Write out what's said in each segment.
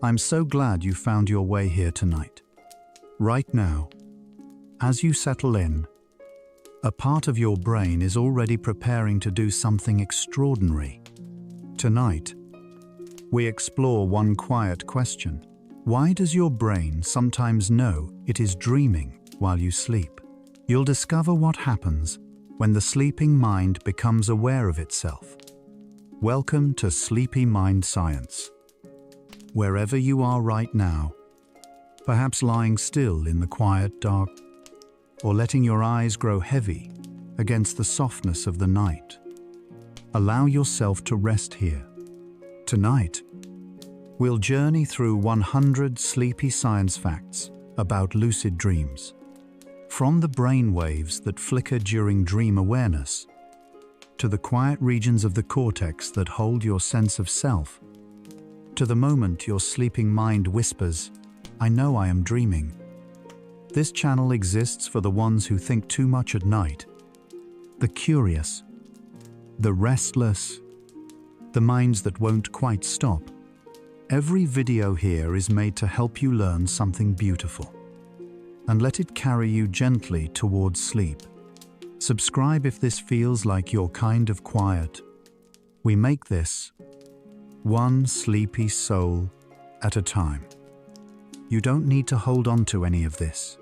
I'm so glad you found your way here tonight. Right now, as you settle in, a part of your brain is already preparing to do something extraordinary. Tonight, we explore one quiet question. Why does your brain sometimes know it is dreaming while you sleep? You'll discover what happens when the sleeping mind becomes aware of itself. Welcome to Sleepy Mind Science. Wherever you are right now, perhaps lying still in the quiet dark, or letting your eyes grow heavy against the softness of the night, allow yourself to rest here. Tonight, we'll journey through 100 sleepy science facts about lucid dreams. From the brain waves that flicker during dream awareness, to the quiet regions of the cortex that hold your sense of self, to the moment your sleeping mind whispers, "I know I am dreaming." This channel exists for the ones who think too much at night, the curious, the restless, the minds that won't quite stop. Every video here is made to help you learn something beautiful, and let it carry you gently towards sleep. Subscribe if this feels like your kind of quiet. We make this one sleepy soul at a time. You don't need to hold on to any of this.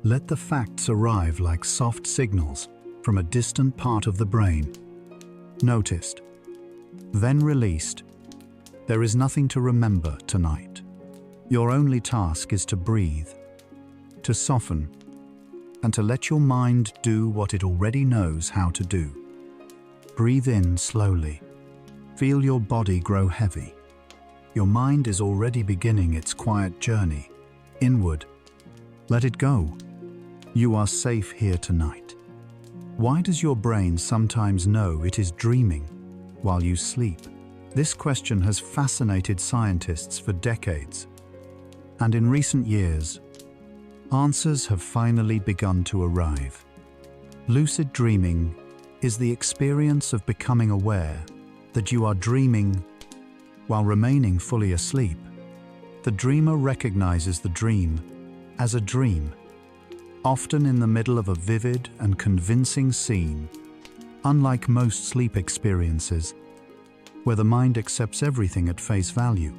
Let the facts arrive like soft signals from a distant part of the brain. Noticed, then released. There is nothing to remember tonight. Your only task is to breathe, to soften, and to let your mind do what it already knows how to do. Breathe in slowly. Feel your body grow heavy. Your mind is already beginning its quiet journey inward. Let it go. You are safe here tonight. Why does your brain sometimes know it is dreaming while you sleep? This question has fascinated scientists for decades, and in recent years, answers have finally begun to arrive. Lucid dreaming is the experience of becoming aware that you are dreaming while remaining fully asleep. The dreamer recognizes the dream as a dream, often in the middle of a vivid and convincing scene, unlike most sleep experiences, where the mind accepts everything at face value.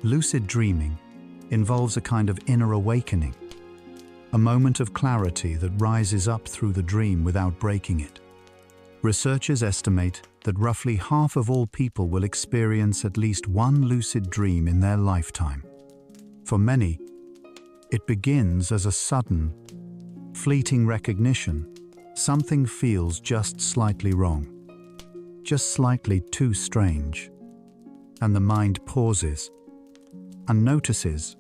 Lucid dreaming involves a kind of inner awakening, a moment of clarity that rises up through the dream without breaking it. Researchers estimate that roughly half of all people will experience at least one lucid dream in their lifetime. For many, it begins as a sudden, fleeting recognition. Something feels just slightly wrong, just slightly too strange, and the mind pauses and notices.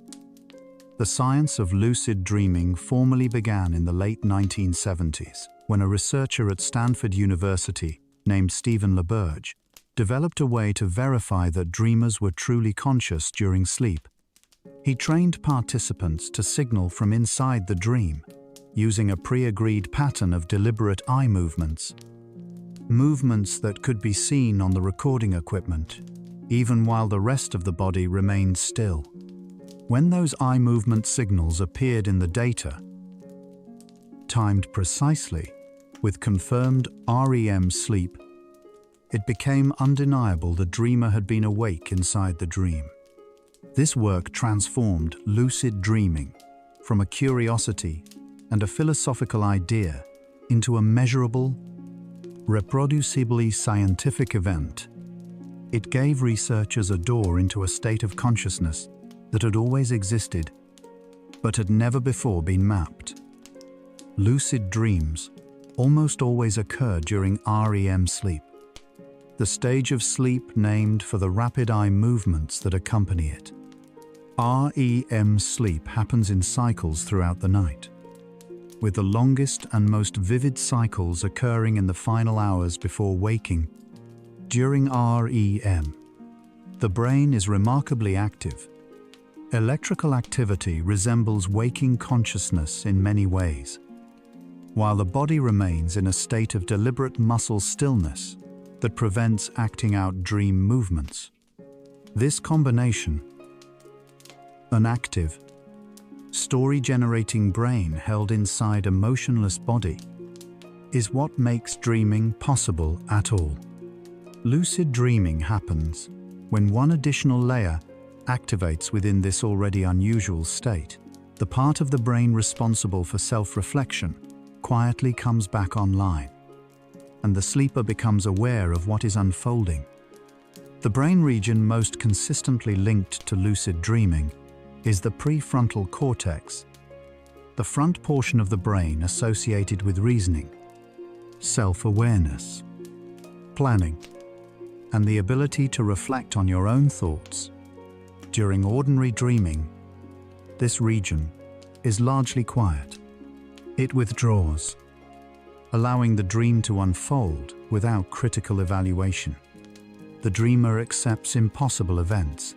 The science of lucid dreaming formally began in the late 1970s, when a researcher at Stanford University named Stephen LaBerge developed a way to verify that dreamers were truly conscious during sleep. He trained participants to signal from inside the dream, using a pre-agreed pattern of deliberate eye movements. Movements that could be seen on the recording equipment, even while the rest of the body remained still. When those eye movement signals appeared in the data, timed precisely with confirmed REM sleep, it became undeniable the dreamer had been awake inside the dream. This work transformed lucid dreaming from a curiosity and a philosophical idea into a measurable, reproducibly scientific event. It gave researchers a door into a state of consciousness that had always existed, but had never before been mapped. Lucid dreams almost always occur during REM sleep, the stage of sleep named for the rapid eye movements that accompany it. REM sleep happens in cycles throughout the night, with the longest and most vivid cycles occurring in the final hours before waking. During REM, the brain is remarkably active. Electrical activity resembles waking consciousness in many ways, while the body remains in a state of deliberate muscle stillness that prevents acting out dream movements. This combination, an active, story-generating brain held inside a motionless body, is what makes dreaming possible at all. Lucid dreaming happens when one additional layer activates within this already unusual state. The part of the brain responsible for self-reflection quietly comes back online, and the sleeper becomes aware of what is unfolding. The brain region most consistently linked to lucid dreaming is the prefrontal cortex, the front portion of the brain associated with reasoning, self-awareness, planning, and the ability to reflect on your own thoughts. During ordinary dreaming, this region is largely quiet. It withdraws, allowing the dream to unfold without critical evaluation. The dreamer accepts impossible events,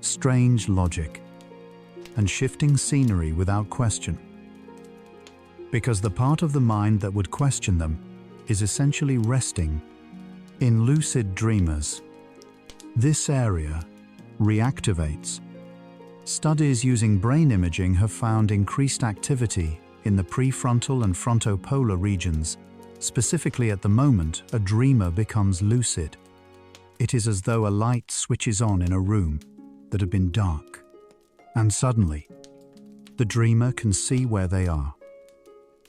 strange logic, and shifting scenery without question, because the part of the mind that would question them is essentially resting. In lucid dreamers, this area reactivates. Studies using brain imaging have found increased activity in the prefrontal and frontopolar regions. Specifically, at the moment a dreamer becomes lucid, it is as though a light switches on in a room that had been dark, and suddenly the dreamer can see where they are.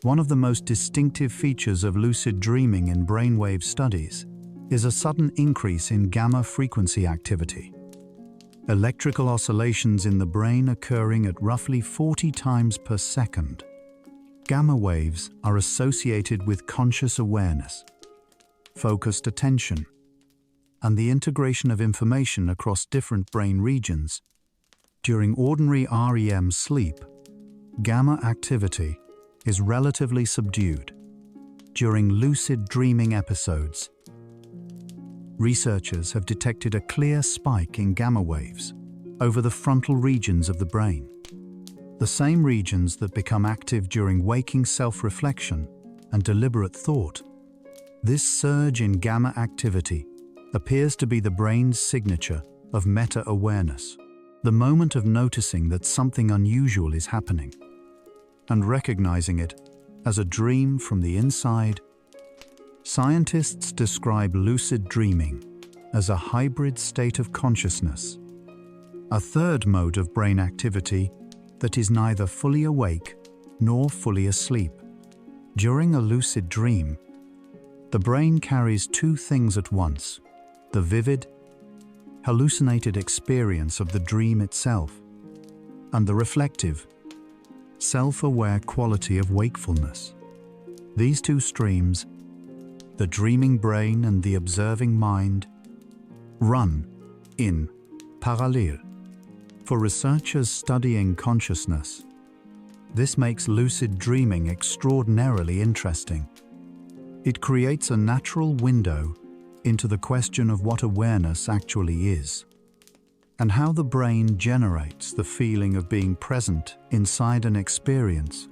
One of the most distinctive features of lucid dreaming in brainwave studies is a sudden increase in gamma frequency activity. Electrical oscillations in the brain occurring at roughly 40 times per second. Gamma waves are associated with conscious awareness, focused attention, and the integration of information across different brain regions. During ordinary REM sleep, gamma activity is relatively subdued. During lucid dreaming episodes, researchers have detected a clear spike in gamma waves over the frontal regions of the brain, the same regions that become active during waking self-reflection and deliberate thought. This surge in gamma activity appears to be the brain's signature of meta-awareness, the moment of noticing that something unusual is happening and recognizing it as a dream from the inside. Scientists describe lucid dreaming as a hybrid state of consciousness, a third mode of brain activity that is neither fully awake nor fully asleep. During a lucid dream, the brain carries two things at once: the vivid, hallucinated experience of the dream itself, and the reflective, self-aware quality of wakefulness. These two streams, the dreaming brain and the observing mind, run in parallel. For researchers studying consciousness, this makes lucid dreaming extraordinarily interesting. It creates a natural window into the question of what awareness actually is, and how the brain generates the feeling of being present inside an experience.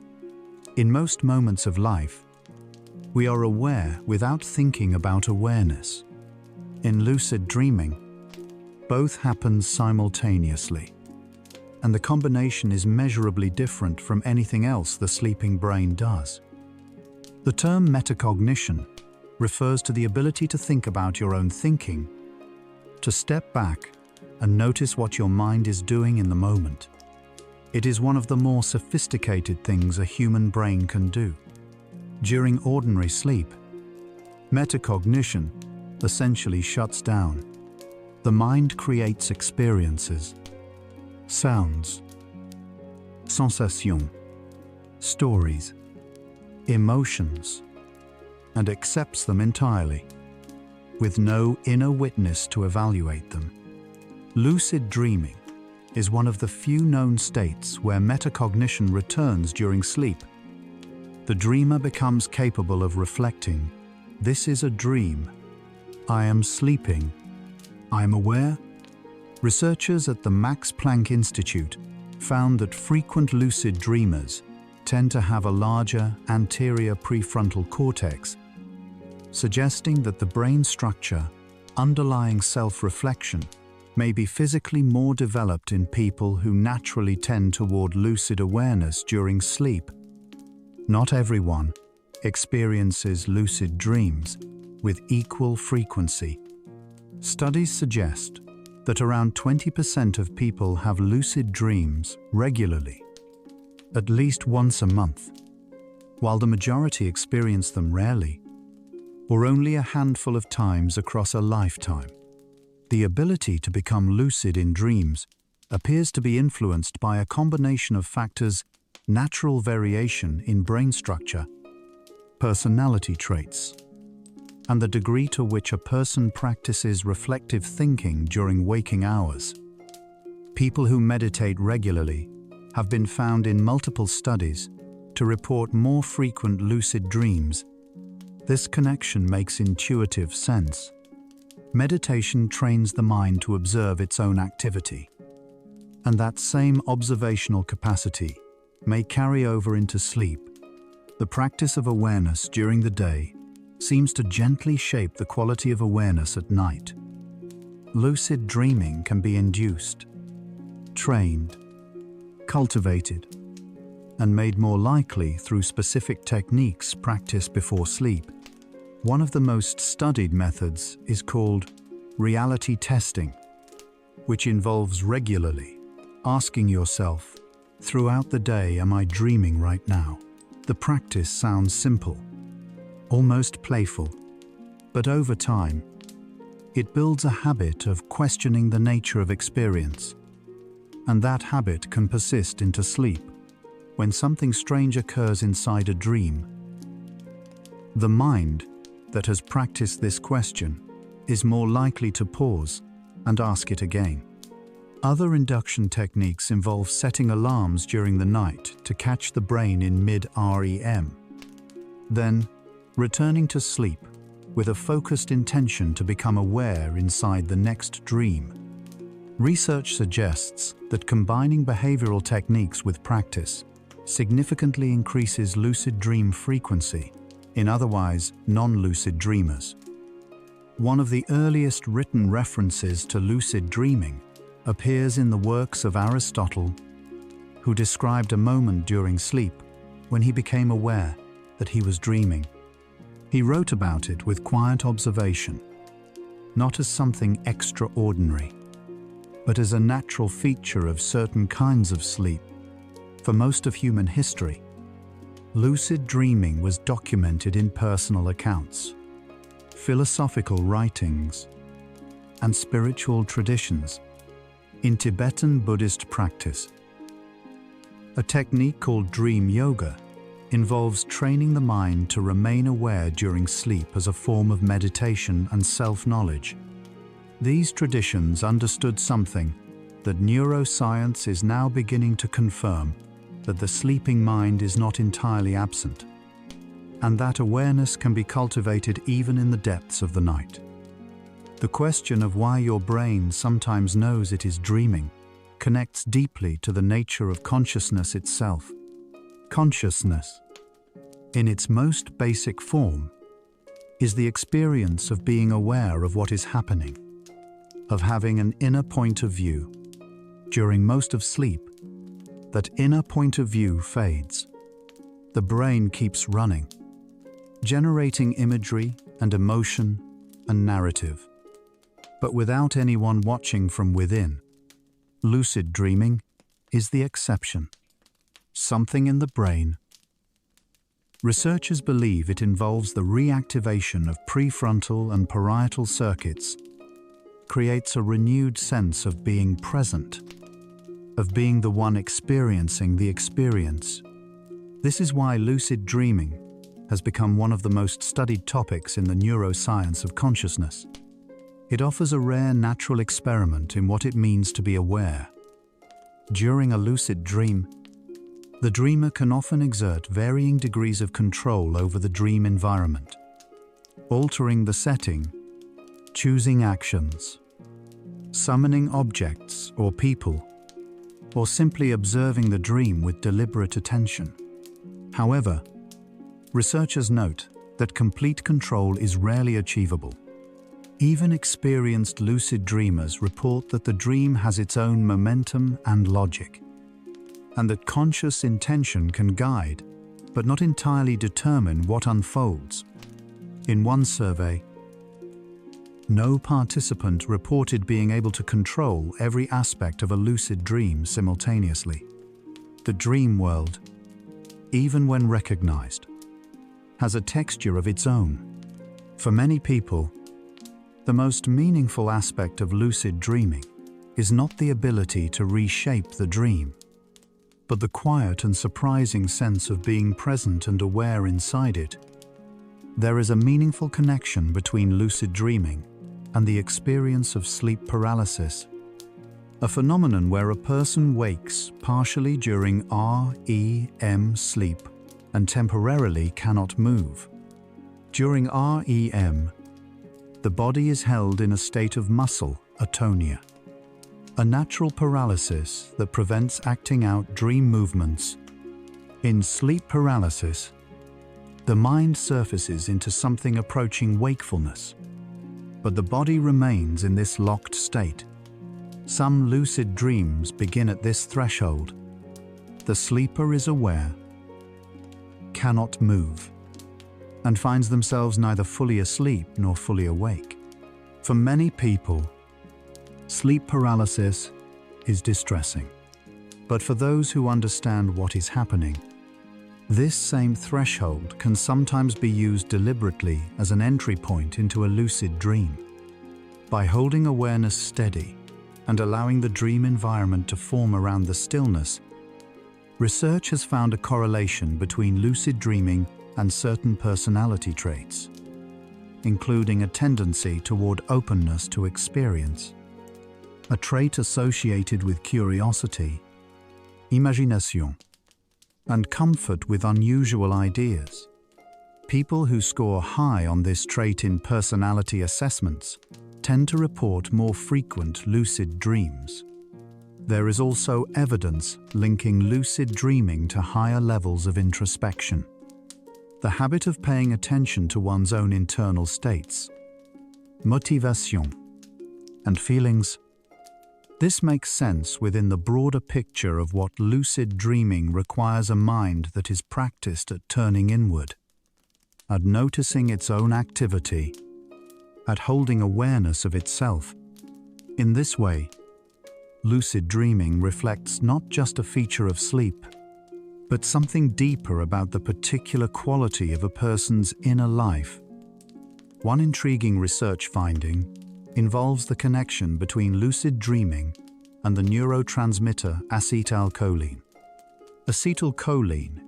In most moments of life, we are aware without thinking about awareness. In lucid dreaming, both happen simultaneously, and the combination is measurably different from anything else the sleeping brain does. The term metacognition refers to the ability to think about your own thinking, to step back and notice what your mind is doing in the moment. It is one of the more sophisticated things a human brain can do. During ordinary sleep, metacognition essentially shuts down. The mind creates experiences, sounds, sensations, stories, emotions, and accepts them entirely, with no inner witness to evaluate them. Lucid dreaming is one of the few known states where metacognition returns during sleep. The dreamer becomes capable of reflecting, "This is a dream. I am sleeping. I am aware." Researchers at the Max Planck Institute found that frequent lucid dreamers tend to have a larger anterior prefrontal cortex, suggesting that the brain structure underlying self-reflection may be physically more developed in people who naturally tend toward lucid awareness during sleep. Not everyone experiences lucid dreams with equal frequency. Studies suggest that around 20% of people have lucid dreams regularly, at least once a month, while the majority experience them rarely, or only a handful of times across a lifetime. The ability to become lucid in dreams appears to be influenced by a combination of factors: natural variation in brain structure, personality traits, and the degree to which a person practices reflective thinking during waking hours. People who meditate regularly have been found in multiple studies to report more frequent lucid dreams. This connection makes intuitive sense. Meditation trains the mind to observe its own activity, and that same observational capacity may carry over into sleep. The practice of awareness during the day seems to gently shape the quality of awareness at night. Lucid dreaming can be induced, trained, cultivated, and made more likely through specific techniques practiced before sleep. One of the most studied methods is called reality testing, which involves regularly asking yourself, throughout the day, am I dreaming right now? The practice sounds simple, almost playful, but over time, it builds a habit of questioning the nature of experience, and that habit can persist into sleep. When something strange occurs inside a dream, the mind that has practiced this question is more likely to pause and ask it again. Other induction techniques involve setting alarms during the night to catch the brain in mid-REM, then returning to sleep with a focused intention to become aware inside the next dream. Research suggests that combining behavioral techniques with practice significantly increases lucid dream frequency in otherwise non-lucid dreamers. One of the earliest written references to lucid dreaming appears in the works of Aristotle, who described a moment during sleep when he became aware that he was dreaming. He wrote about it with quiet observation, not as something extraordinary, but as a natural feature of certain kinds of sleep. For most of human history, lucid dreaming was documented in personal accounts, philosophical writings, and spiritual traditions. In Tibetan Buddhist practice, a technique called dream yoga involves training the mind to remain aware during sleep as a form of meditation and self-knowledge. These traditions understood something that neuroscience is now beginning to confirm: that the sleeping mind is not entirely absent, and that awareness can be cultivated even in the depths of the night. The question of why your brain sometimes knows it is dreaming connects deeply to the nature of consciousness itself. Consciousness, in its most basic form, is the experience of being aware of what is happening, of having an inner point of view. During most of sleep, that inner point of view fades. The brain keeps running, generating imagery and emotion and narrative, but without anyone watching from within. Lucid dreaming is the exception. Something in the brain. Researchers believe it involves the reactivation of prefrontal and parietal circuits, creates a renewed sense of being present, of being the one experiencing the experience. This is why lucid dreaming has become one of the most studied topics in the neuroscience of consciousness. It offers a rare natural experiment in what it means to be aware. During a lucid dream, the dreamer can often exert varying degrees of control over the dream environment, altering the setting, choosing actions, summoning objects or people, or simply observing the dream with deliberate attention. However, researchers note that complete control is rarely achievable. Even experienced lucid dreamers report that the dream has its own momentum and logic, and that conscious intention can guide, but not entirely determine what unfolds. In one survey, no participant reported being able to control every aspect of a lucid dream simultaneously. The dream world, even when recognized, has a texture of its own. For many people, the most meaningful aspect of lucid dreaming is not the ability to reshape the dream, but the quiet and surprising sense of being present and aware inside it. There is a meaningful connection between lucid dreaming and the experience of sleep paralysis, a phenomenon where a person wakes partially during REM sleep and temporarily cannot move. During REM, the body is held in a state of muscle atonia, a natural paralysis that prevents acting out dream movements. In sleep paralysis, the mind surfaces into something approaching wakefulness, but the body remains in this locked state. Some lucid dreams begin at this threshold. The sleeper is aware, cannot move, and finds themselves neither fully asleep nor fully awake. For many people, sleep paralysis is distressing. But for those who understand what is happening, this same threshold can sometimes be used deliberately as an entry point into a lucid dream. By holding awareness steady and allowing the dream environment to form around the stillness, research has found a correlation between lucid dreaming and certain personality traits, including a tendency toward openness to experience, a trait associated with curiosity, imagination, and comfort with unusual ideas. People who score high on this trait in personality assessments tend to report more frequent lucid dreams. There is also evidence linking lucid dreaming to higher levels of introspection, the habit of paying attention to one's own internal states, motivation, and feelings. This makes sense within the broader picture of what lucid dreaming requires: a mind that is practiced at turning inward, at noticing its own activity, at holding awareness of itself. In this way, lucid dreaming reflects not just a feature of sleep, but something deeper about the particular quality of a person's inner life. One intriguing research finding involves the connection between lucid dreaming and the neurotransmitter acetylcholine. Acetylcholine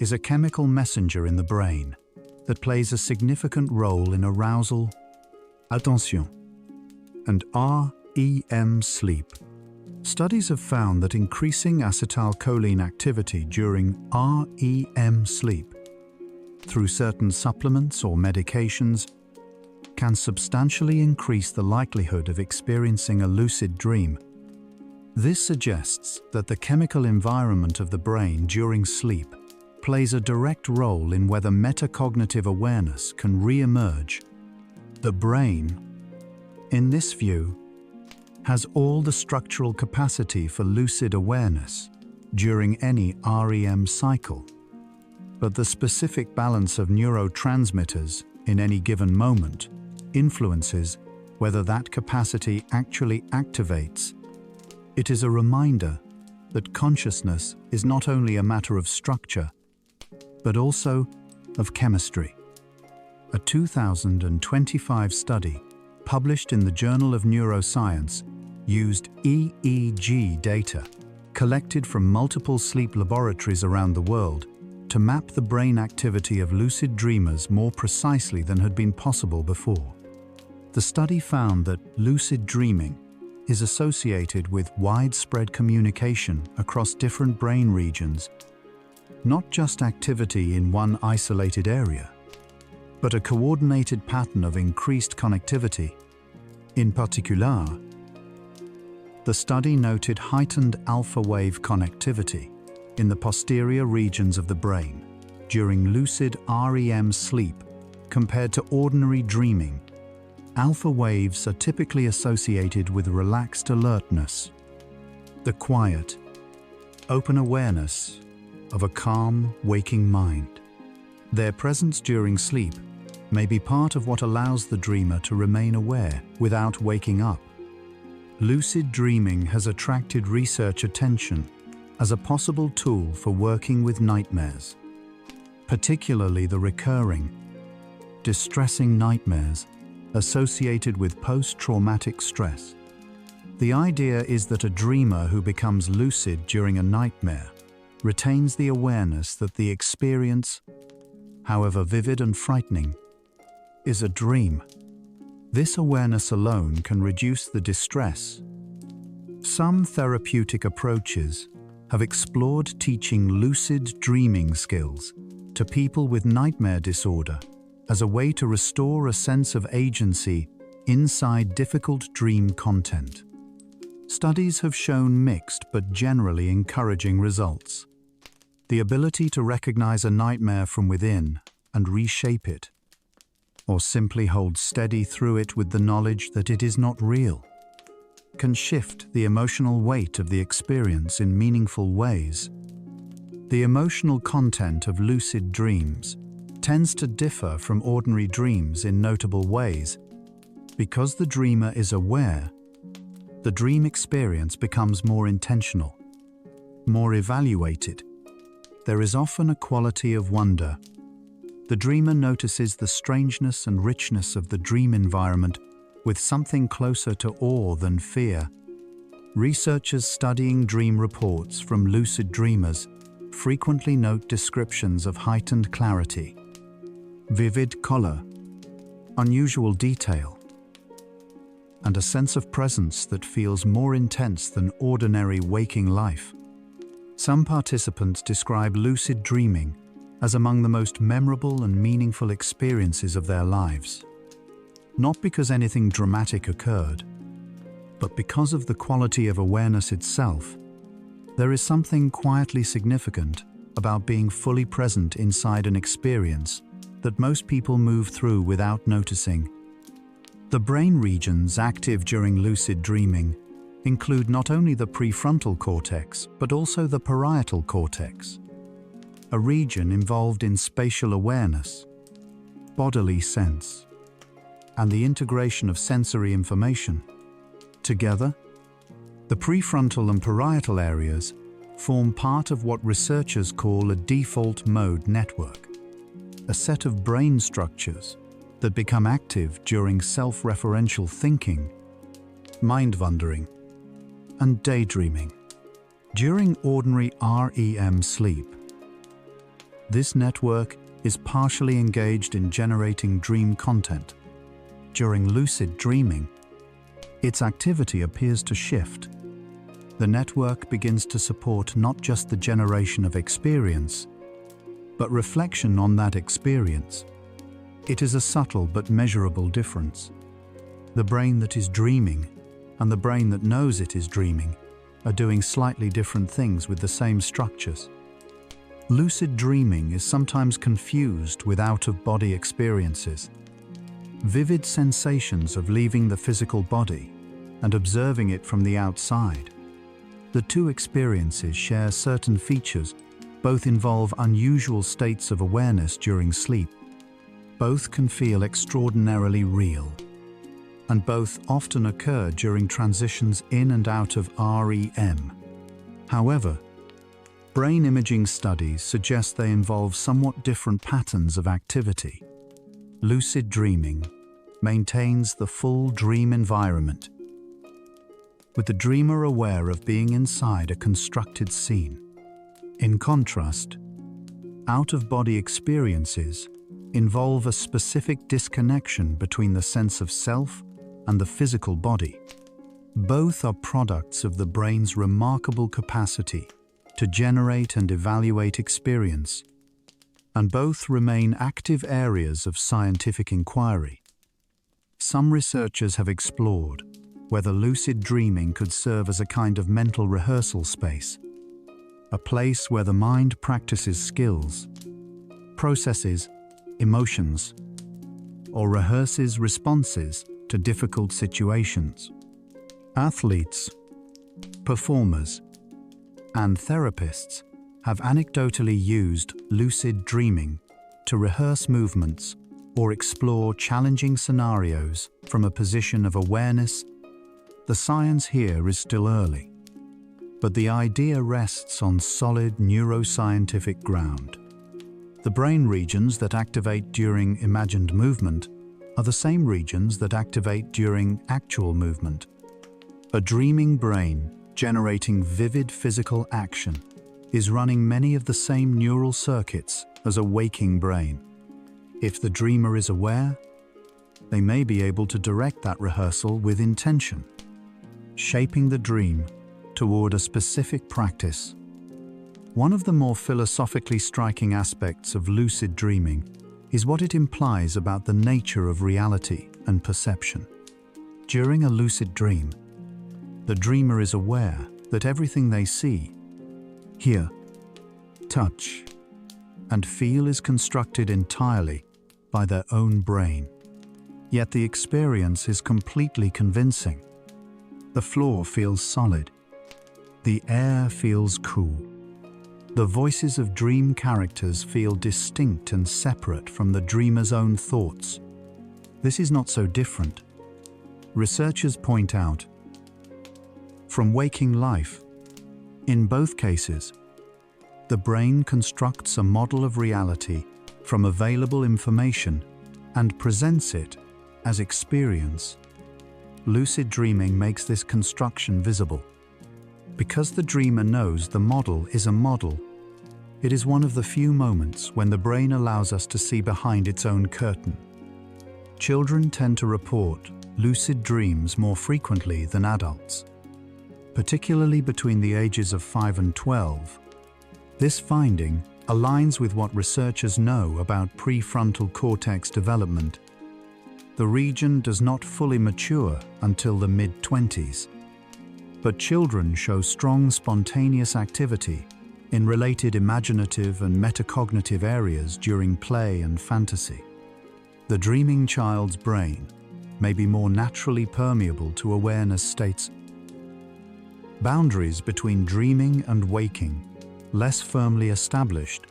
is a chemical messenger in the brain that plays a significant role in arousal, attention, and REM sleep. Studies have found that increasing acetylcholine activity during REM sleep through certain supplements or medications can substantially increase the likelihood of experiencing a lucid dream. This suggests that the chemical environment of the brain during sleep plays a direct role in whether metacognitive awareness can re-emerge. The brain, in this view, has all the structural capacity for lucid awareness during any REM cycle, but the specific balance of neurotransmitters in any given moment influences whether that capacity actually activates. It is a reminder that consciousness is not only a matter of structure, but also of chemistry. A 2025 study published in the Journal of Neuroscience used EEG data collected from multiple sleep laboratories around the world to map the brain activity of lucid dreamers more precisely than had been possible before. The study found that lucid dreaming is associated with widespread communication across different brain regions, not just activity in one isolated area, but a coordinated pattern of increased connectivity. In particular, the study noted heightened alpha wave connectivity in the posterior regions of the brain during lucid REM sleep compared to ordinary dreaming, Alpha waves are typically associated with relaxed alertness, the quiet, open awareness of a calm, waking mind. Their presence during sleep may be part of what allows the dreamer to remain aware without waking up. Lucid dreaming has attracted research attention as a possible tool for working with nightmares, particularly the recurring, distressing nightmares associated with post-traumatic stress. The idea is that a dreamer who becomes lucid during a nightmare retains the awareness that the experience, however vivid and frightening, is a dream. This awareness alone can reduce the distress. Some therapeutic approaches have explored teaching lucid dreaming skills to people with nightmare disorder as a way to restore a sense of agency inside difficult dream content. Studies have shown mixed but generally encouraging results. The ability to recognize a nightmare from within and reshape it, or simply hold steady through it with the knowledge that it is not real, can shift the emotional weight of the experience in meaningful ways. The emotional content of lucid dreams tends to differ from ordinary dreams in notable ways. Because the dreamer is aware, the dream experience becomes more intentional, more evaluated. There is often a quality of wonder. The dreamer notices the strangeness and richness of the dream environment with something closer to awe than fear. Researchers studying dream reports from lucid dreamers frequently note descriptions of heightened clarity, vivid color, unusual detail, and a sense of presence that feels more intense than ordinary waking life. Some participants describe lucid dreaming as among the most memorable and meaningful experiences of their lives. Not because anything dramatic occurred, but because of the quality of awareness itself. There is something quietly significant about being fully present inside an experience that most people move through without noticing. The brain regions active during lucid dreaming include not only the prefrontal cortex, but also the parietal cortex, a region involved in spatial awareness, bodily sense, and the integration of sensory information. Together, the prefrontal and parietal areas form part of what researchers call a default mode network, a set of brain structures that become active during self-referential thinking, mind-wandering, and daydreaming. During ordinary REM sleep, this network is partially engaged in generating dream content. During lucid dreaming, its activity appears to shift. The network begins to support not just the generation of experience, but reflection on that experience. It is a subtle but measurable difference. The brain that is dreaming and the brain that knows it is dreaming are doing slightly different things with the same structures. Lucid dreaming is sometimes confused with out-of-body experiences. Vivid sensations of leaving the physical body and observing it from the outside. The two experiences share certain features. Both involve unusual states of awareness during sleep. Both can feel extraordinarily real, and both often occur during transitions in and out of REM. However, brain imaging studies suggest they involve somewhat different patterns of activity. Lucid dreaming maintains the full dream environment, with the dreamer aware of being inside a constructed scene. In contrast, out-of-body experiences involve a specific disconnection between the sense of self and the physical body. Both are products of the brain's remarkable capacity to generate and evaluate experience, and both remain active areas of scientific inquiry. Some researchers have explored whether lucid dreaming could serve as a kind of mental rehearsal space, a place where the mind practices skills, processes emotions, or rehearses responses to difficult situations. Athletes, performers, and therapists have anecdotally used lucid dreaming to rehearse movements or explore challenging scenarios from a position of awareness. The science here is still early, but the idea rests on solid neuroscientific ground. The brain regions that activate during imagined movement are the same regions that activate during actual movement. A dreaming brain generating vivid physical action is running many of the same neural circuits as a waking brain. If the dreamer is aware, they may be able to direct that rehearsal with intention, shaping the dream toward a specific practice. One of the more philosophically striking aspects of lucid dreaming is what it implies about the nature of reality and perception. During a lucid dream, the dreamer is aware that everything they see, hear, touch, and feel is constructed entirely by their own brain. Yet the experience is completely convincing. The floor feels solid. The air feels cool. The voices of dream characters feel distinct and separate from the dreamer's own thoughts. This is not so different, researchers point out, from waking life. In both cases, the brain constructs a model of reality from available information and presents it as experience. Lucid dreaming makes this construction visible. Because the dreamer knows the model is a model, it is one of the few moments when the brain allows us to see behind its own curtain. Children tend to report lucid dreams more frequently than adults, particularly between the ages of 5 and 12. This finding aligns with what researchers know about prefrontal cortex development. The region does not fully mature until the mid-20s, but children show strong spontaneous activity in related imaginative and metacognitive areas during play and fantasy. The dreaming child's brain may be more naturally permeable to awareness states. Boundaries between dreaming and waking less firmly established.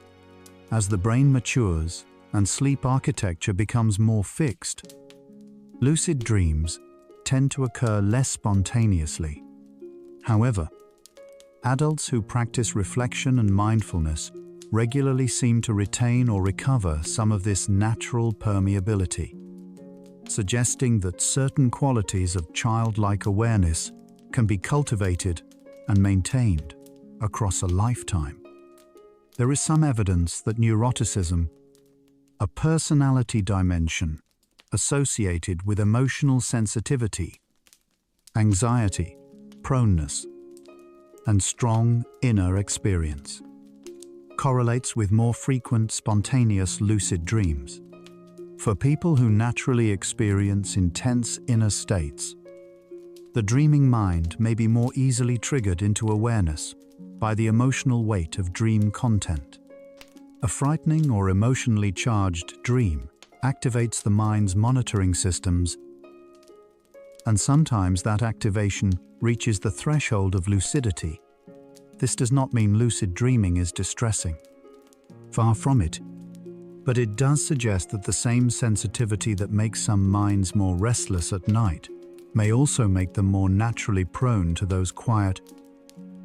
As the brain matures and sleep architecture becomes more fixed, lucid dreams tend to occur less spontaneously. However, adults who practice reflection and mindfulness regularly seem to retain or recover some of this natural permeability, suggesting that certain qualities of childlike awareness can be cultivated and maintained across a lifetime. There is some evidence that neuroticism, a personality dimension associated with emotional sensitivity, anxiety, proneness, and strong inner experience, correlates with more frequent spontaneous lucid dreams. For people who naturally experience intense inner states, the dreaming mind may be more easily triggered into awareness by the emotional weight of dream content. A frightening or emotionally charged dream activates the mind's monitoring systems, and sometimes that activation reaches the threshold of lucidity. This does not mean lucid dreaming is distressing. Far from it. But it does suggest that the same sensitivity that makes some minds more restless at night may also make them more naturally prone to those quiet,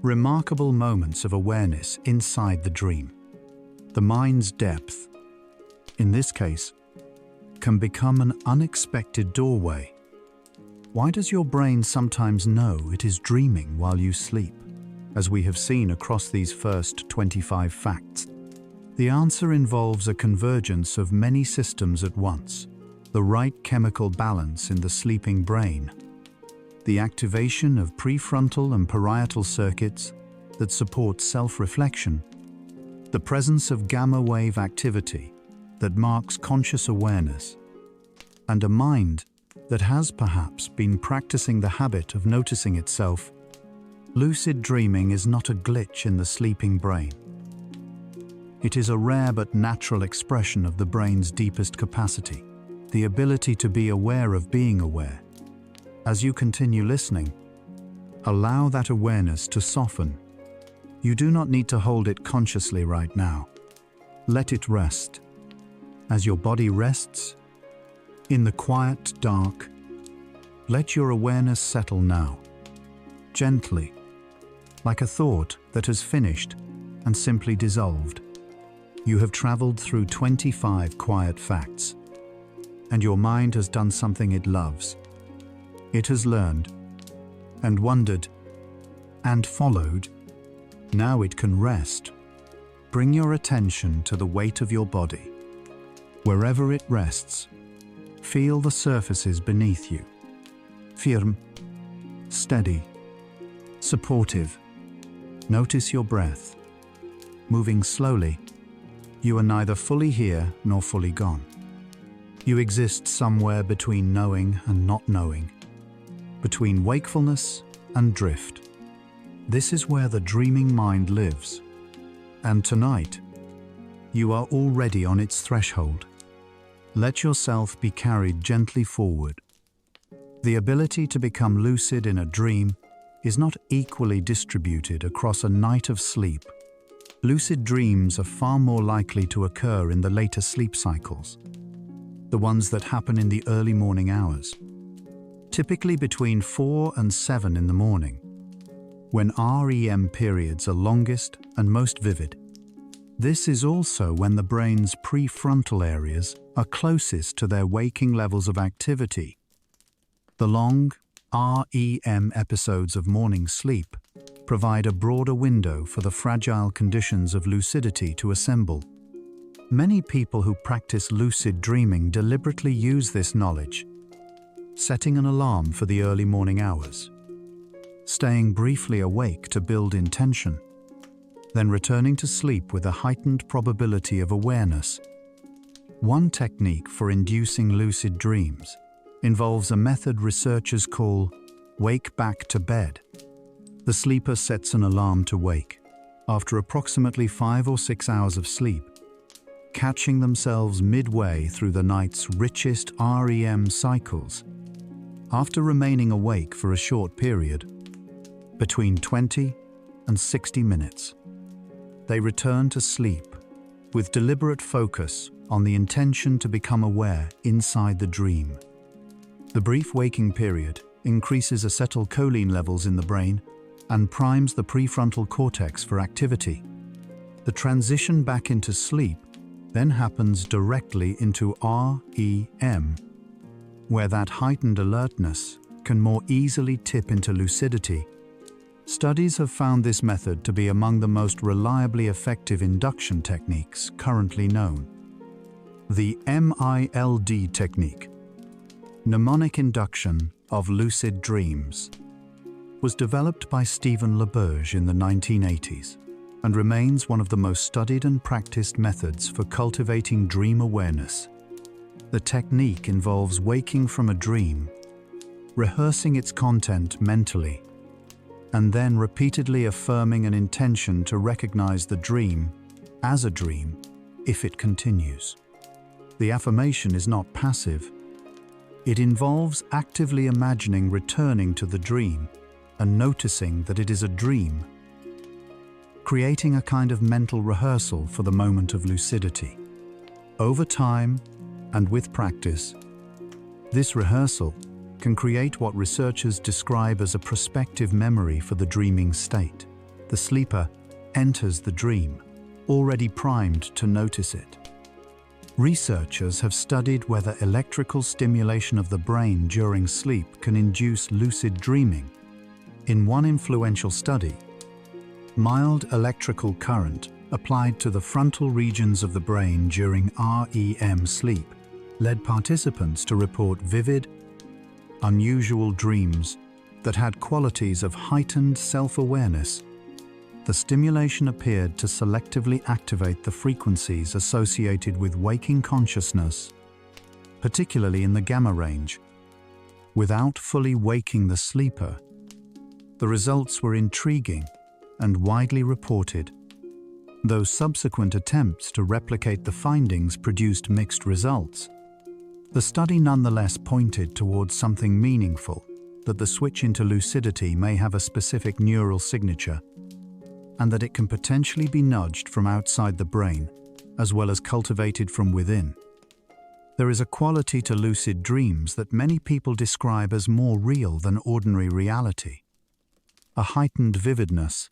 remarkable moments of awareness inside the dream. The mind's depth, in this case, can become an unexpected doorway. Why does your brain sometimes know it is dreaming while you sleep, as we have seen across these first 25 facts? The answer involves a convergence of many systems at once, the right chemical balance in the sleeping brain, the activation of prefrontal and parietal circuits that support self-reflection, the presence of gamma wave activity that marks conscious awareness, and a mind that has perhaps been practicing the habit of noticing itself. Lucid dreaming is not a glitch in the sleeping brain. It is a rare but natural expression of the brain's deepest capacity, the ability to be aware of being aware, As you continue listening, allow that awareness to soften. You do not need to hold it consciously right now. Let it rest. As your body rests, in the quiet dark, let your awareness settle now, gently, like a thought that has finished and simply dissolved. You have traveled through 25 quiet facts, and your mind has done something it loves. It has learned, and wondered, and followed. Now it can rest. Bring your attention to the weight of your body. Wherever it rests, feel the surfaces beneath you. Firm, steady, supportive. Notice your breath. Moving slowly, you are neither fully here nor fully gone. You exist somewhere between knowing and not knowing, between wakefulness and drift. This is where the dreaming mind lives. And tonight, you are already on its threshold. Let yourself be carried gently forward. The ability to become lucid in a dream is not equally distributed across a night of sleep. Lucid dreams are far more likely to occur in the later sleep cycles, the ones that happen in the early morning hours, typically between 4 and 7 in the morning, when REM periods are longest and most vivid. This is also when the brain's prefrontal areas are closest to their waking levels of activity. The long REM episodes of morning sleep provide a broader window for the fragile conditions of lucidity to assemble. Many people who practice lucid dreaming deliberately use this knowledge, setting an alarm for the early morning hours, staying briefly awake to build intention, then returning to sleep with a heightened probability of awareness. One technique for inducing lucid dreams involves a method researchers call wake back to bed. The sleeper sets an alarm to wake after approximately 5 or 6 hours of sleep, catching themselves midway through the night's richest REM cycles. After remaining awake for a short period, between 20 and 60 minutes, they return to sleep with deliberate focus on the intention to become aware inside the dream. The brief waking period increases acetylcholine levels in the brain and primes the prefrontal cortex for activity. The transition back into sleep then happens directly into REM, where that heightened alertness can more easily tip into lucidity. Studies have found this method to be among the most reliably effective induction techniques currently known. The MILD technique, mnemonic induction of lucid dreams, was developed by Stephen LaBerge in the 1980s and remains one of the most studied and practiced methods for cultivating dream awareness. The technique involves waking from a dream, rehearsing its content mentally, and then repeatedly affirming an intention to recognize the dream as a dream if it continues. The affirmation is not passive. It involves actively imagining returning to the dream and noticing that it is a dream, creating a kind of mental rehearsal for the moment of lucidity. Over time, and with practice, this rehearsal can create what researchers describe as a prospective memory for the dreaming state. The sleeper enters the dream, already primed to notice it. Researchers have studied whether electrical stimulation of the brain during sleep can induce lucid dreaming. In one influential study, mild electrical current applied to the frontal regions of the brain during REM sleep led participants to report vivid, unusual dreams that had qualities of heightened self-awareness. The stimulation appeared to selectively activate the frequencies associated with waking consciousness, particularly in the gamma range, without fully waking the sleeper. The results were intriguing and widely reported, though subsequent attempts to replicate the findings produced mixed results. The study nonetheless pointed towards something meaningful. that the switch into lucidity may have a specific neural signature, and that it can potentially be nudged from outside the brain, as well as cultivated from within. There is a quality to lucid dreams that many people describe as more real than ordinary reality. A heightened vividness,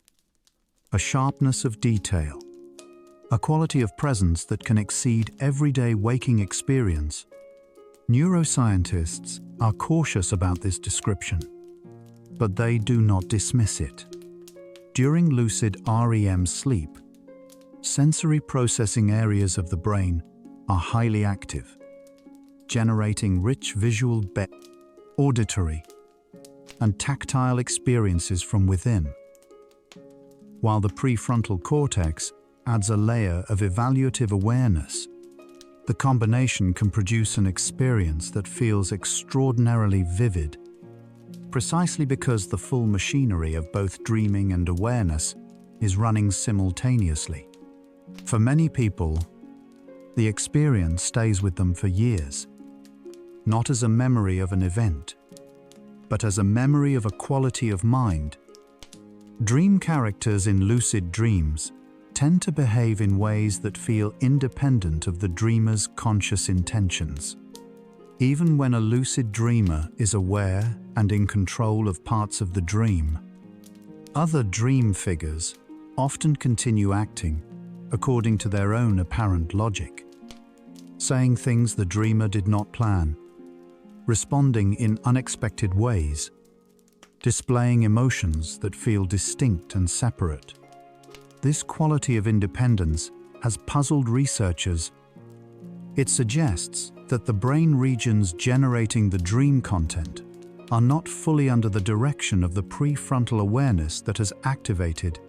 a sharpness of detail, a quality of presence that can exceed everyday waking experience. Neuroscientists are cautious about this description, but they do not dismiss it. During lucid REM sleep, sensory processing areas of the brain are highly active, generating rich visual, auditory, and tactile experiences from within, while the prefrontal cortex adds a layer of evaluative awareness. The combination can produce an experience that feels extraordinarily vivid, precisely because the full machinery of both dreaming and awareness is running simultaneously. For many people, the experience stays with them for years, not as a memory of an event, but as a memory of a quality of mind. Dream characters in lucid dreams tend to behave in ways that feel independent of the dreamer's conscious intentions. Even when a lucid dreamer is aware and in control of parts of the dream, other dream figures often continue acting according to their own apparent logic, saying things the dreamer did not plan, responding in unexpected ways, displaying emotions that feel distinct and separate. This quality of independence has puzzled researchers. It suggests that the brain regions generating the dream content are not fully under the direction of the prefrontal awareness that has activated.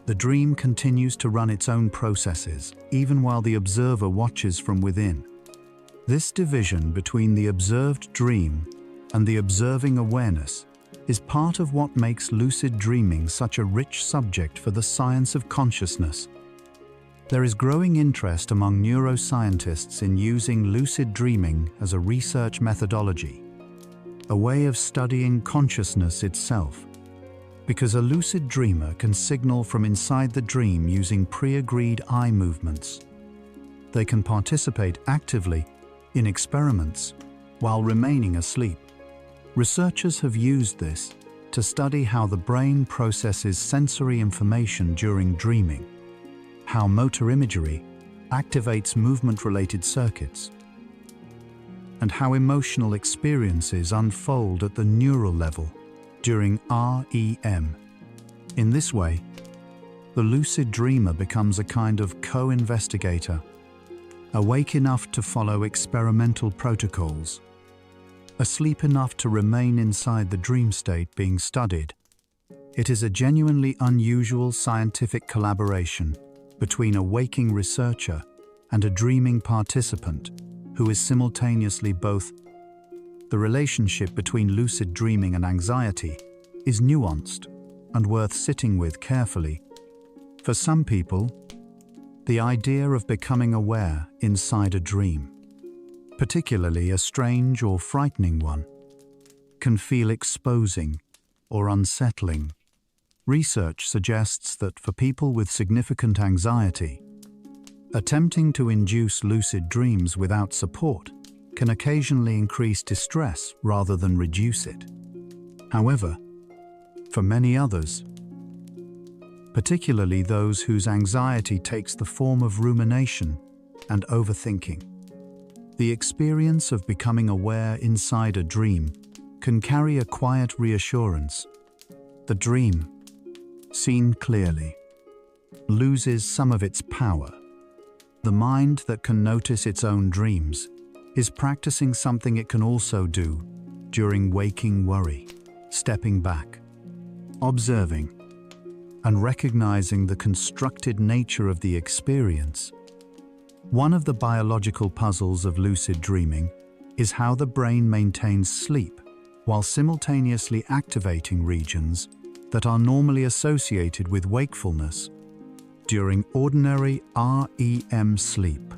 The dream continues to run its own processes, even while the observer watches from within. This division between the observed dream and the observing awareness is part of what makes lucid dreaming such a rich subject for the science of consciousness. There is growing interest among neuroscientists in using lucid dreaming as a research methodology, a way of studying consciousness itself, because a lucid dreamer can signal from inside the dream using pre-agreed eye movements. They can participate actively in experiments while remaining asleep. Researchers have used this to study how the brain processes sensory information during dreaming, how motor imagery activates movement-related circuits, and how emotional experiences unfold at the neural level during REM. In this way, the lucid dreamer becomes a kind of co-investigator, awake enough to follow experimental protocols, asleep enough to remain inside the dream state being studied. It is a genuinely unusual scientific collaboration between a waking researcher and a dreaming participant who is simultaneously both. The relationship between lucid dreaming and anxiety is nuanced and worth sitting with carefully. For some people, the idea of becoming aware inside a dream, particularly a strange or frightening one, can feel exposing or unsettling. Research suggests that for people with significant anxiety, attempting to induce lucid dreams without support can occasionally increase distress rather than reduce it. However, for many others, particularly those whose anxiety takes the form of rumination and overthinking, the experience of becoming aware inside a dream can carry a quiet reassurance. The dream, seen clearly, loses some of its power. The mind that can notice its own dreams is practicing something it can also do during waking worry, stepping back, observing, and recognizing the constructed nature of the experience. One of the biological puzzles of lucid dreaming is how the brain maintains sleep while simultaneously activating regions that are normally associated with wakefulness. During ordinary REM sleep,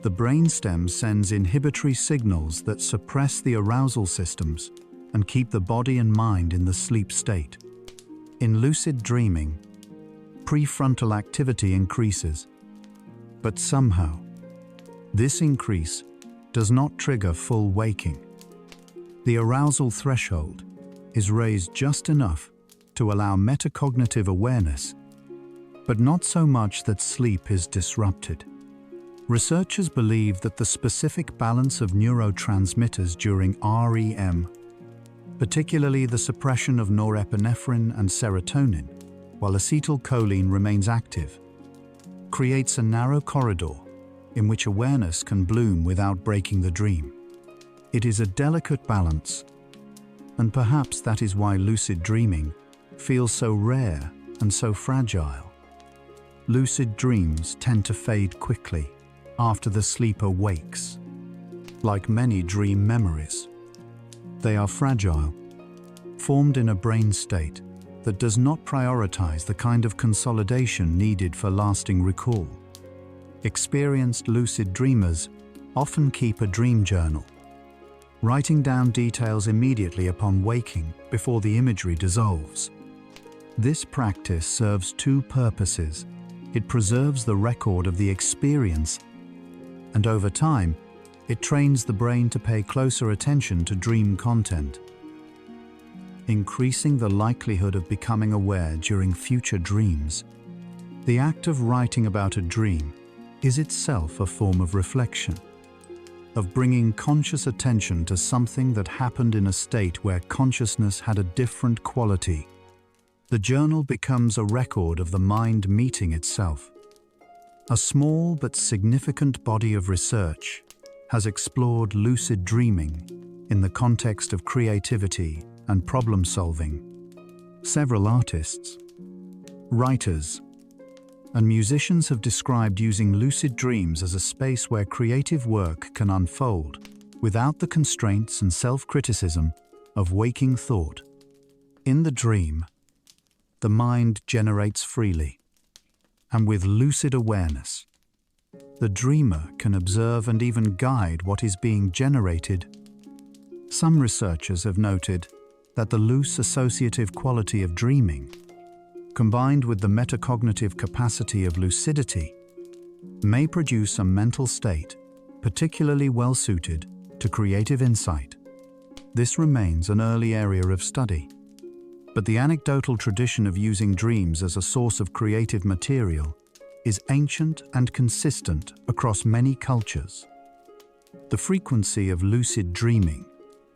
the brainstem sends inhibitory signals that suppress the arousal systems and keep the body and mind in the sleep state. In lucid dreaming, prefrontal activity increases, but somehow, this increase does not trigger full waking. The arousal threshold is raised just enough to allow metacognitive awareness, but not so much that sleep is disrupted. Researchers believe that the specific balance of neurotransmitters during REM, particularly the suppression of norepinephrine and serotonin, while acetylcholine remains active, creates a narrow corridor in which awareness can bloom without breaking the dream. It is a delicate balance, and perhaps that is why lucid dreaming feels so rare and so fragile. Lucid dreams tend to fade quickly after the sleeper wakes. Like many dream memories, they are fragile, formed in a brain state that does not prioritize the kind of consolidation needed for lasting recall. Experienced lucid dreamers often keep a dream journal, writing down details immediately upon waking before the imagery dissolves. This practice serves two purposes. It preserves the record of the experience, and over time, it trains the brain to pay closer attention to dream content, increasing the likelihood of becoming aware during future dreams. The act of writing about a dream is itself a form of reflection, of bringing conscious attention to something that happened in a state where consciousness had a different quality. The journal becomes a record of the mind meeting itself. A small but significant body of research has explored lucid dreaming in the context of creativity and problem solving. Several artists, writers, and musicians have described using lucid dreams as a space where creative work can unfold without the constraints and self-criticism of waking thought. In the dream, the mind generates freely, and with lucid awareness, the dreamer can observe and even guide what is being generated. Some researchers have noted that the loose associative quality of dreaming, combined with the metacognitive capacity of lucidity, may produce a mental state particularly well-suited to creative insight. This remains an early area of study, but the anecdotal tradition of using dreams as a source of creative material is ancient and consistent across many cultures. The frequency of lucid dreaming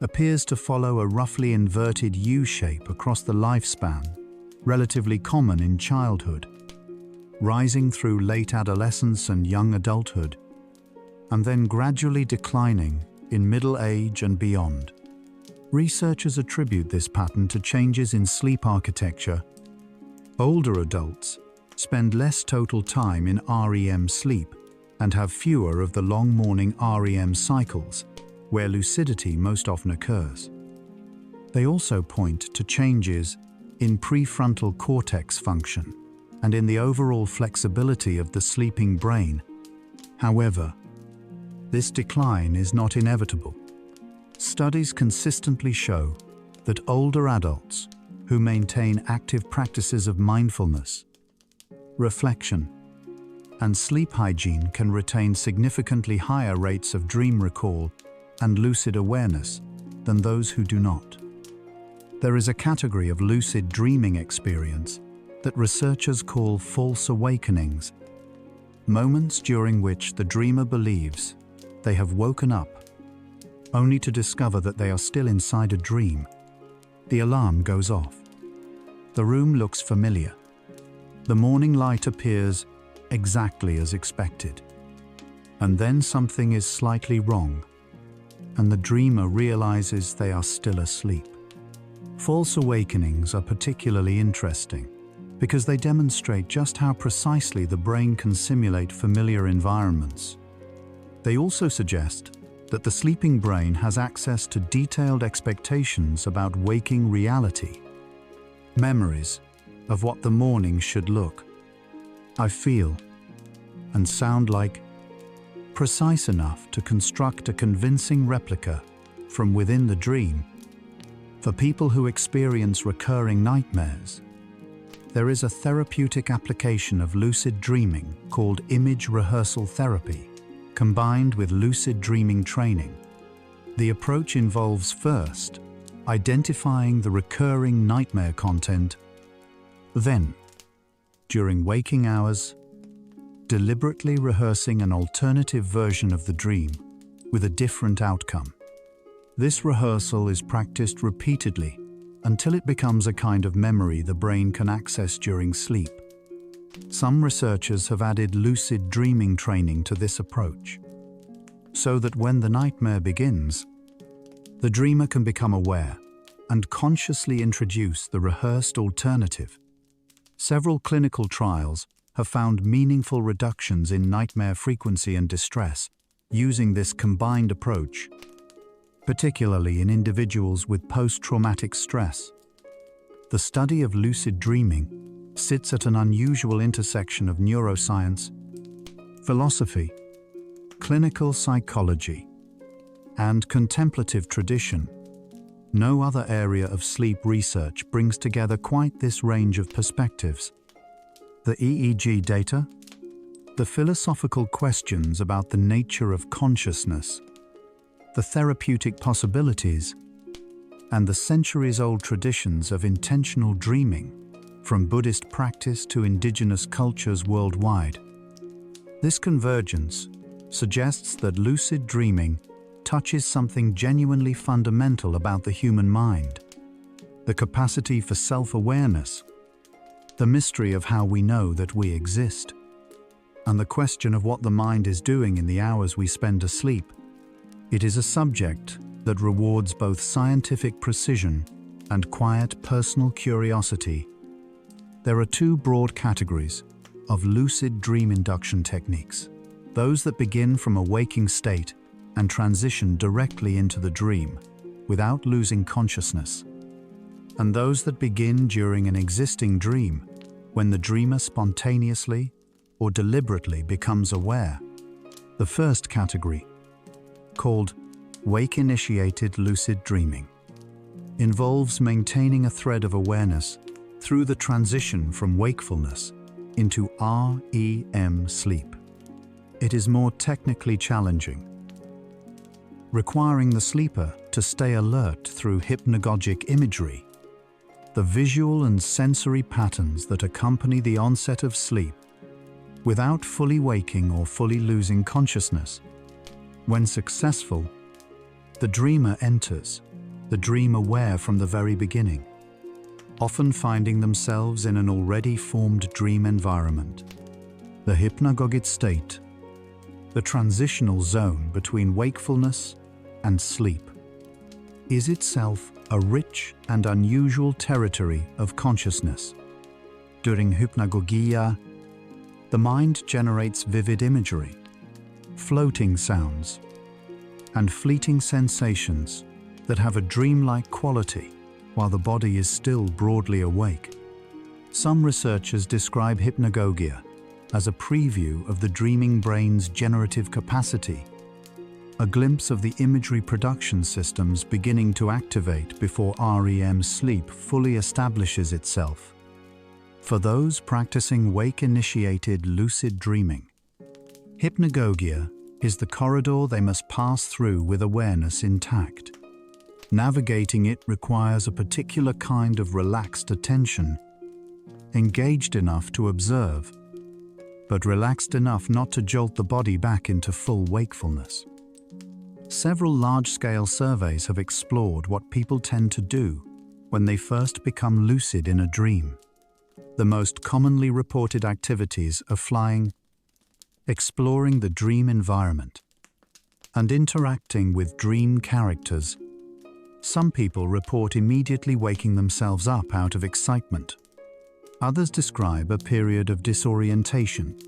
appears to follow a roughly inverted U shape across the lifespan, relatively common in childhood, rising through late adolescence and young adulthood, and then gradually declining in middle age and beyond. Researchers attribute this pattern to changes in sleep architecture. Older adults spend less total time in REM sleep and have fewer of the long morning REM cycles, where lucidity most often occurs. They also point to changes in prefrontal cortex function and in the overall flexibility of the sleeping brain. However, this decline is not inevitable. Studies consistently show that older adults who maintain active practices of mindfulness, reflection, and sleep hygiene can retain significantly higher rates of dream recall and lucid awareness than those who do not. There is a category of lucid dreaming experience that researchers call false awakenings, moments during which the dreamer believes they have woken up, only to discover that they are still inside a dream. The alarm goes off. The room looks familiar. The morning light appears exactly as expected. And then something is slightly wrong, and the dreamer realizes they are still asleep. False awakenings are particularly interesting because they demonstrate just how precisely the brain can simulate familiar environments. They also suggest that the sleeping brain has access to detailed expectations about waking reality, memories of what the morning should look, I feel, and sound like, precise enough to construct a convincing replica from within the dream. For people who experience recurring nightmares, there is a therapeutic application of lucid dreaming called image rehearsal therapy, combined with lucid dreaming training. The approach involves first identifying the recurring nightmare content, then, during waking hours, deliberately rehearsing an alternative version of the dream with a different outcome. This rehearsal is practiced repeatedly until it becomes a kind of memory the brain can access during sleep. Some researchers have added lucid dreaming training to this approach, so that when the nightmare begins, the dreamer can become aware and consciously introduce the rehearsed alternative. Several clinical trials have found meaningful reductions in nightmare frequency and distress using this combined approach, particularly in individuals with post-traumatic stress. The study of lucid dreaming sits at an unusual intersection of neuroscience, philosophy, clinical psychology, and contemplative tradition. No other area of sleep research brings together quite this range of perspectives. The EEG data, the philosophical questions about the nature of consciousness, the therapeutic possibilities, and the centuries-old traditions of intentional dreaming, from Buddhist practice to indigenous cultures worldwide. This convergence suggests that lucid dreaming touches something genuinely fundamental about the human mind: the capacity for self-awareness, the mystery of how we know that we exist, and the question of what the mind is doing in the hours we spend asleep. It is a subject that rewards both scientific precision and quiet personal curiosity. There are two broad categories of lucid dream induction techniques: those that begin from a waking state and transition directly into the dream without losing consciousness, and those that begin during an existing dream when the dreamer spontaneously or deliberately becomes aware. The first category, called wake-initiated lucid dreaming, involves maintaining a thread of awareness through the transition from wakefulness into REM sleep. It is more technically challenging, requiring the sleeper to stay alert through hypnagogic imagery, the visual and sensory patterns that accompany the onset of sleep, without fully waking or fully losing consciousness. When successful, the dreamer enters the dream aware from the very beginning, often finding themselves in an already formed dream environment. The hypnagogic state, the transitional zone between wakefulness and sleep, is itself a rich and unusual territory of consciousness. During hypnagogia, the mind generates vivid imagery, floating sounds, and fleeting sensations that have a dreamlike quality while the body is still broadly awake. Some researchers describe hypnagogia as a preview of the dreaming brain's generative capacity, a glimpse of the imagery production systems beginning to activate before REM sleep fully establishes itself. For those practicing wake-initiated lucid dreaming, hypnagogia is the corridor they must pass through with awareness intact. Navigating it requires a particular kind of relaxed attention, engaged enough to observe, but relaxed enough not to jolt the body back into full wakefulness. Several large-scale surveys have explored what people tend to do when they first become lucid in a dream. The most commonly reported activities are flying, exploring the dream environment, and interacting with dream characters. Some people report immediately waking themselves up out of excitement. Others describe a period of disorientation.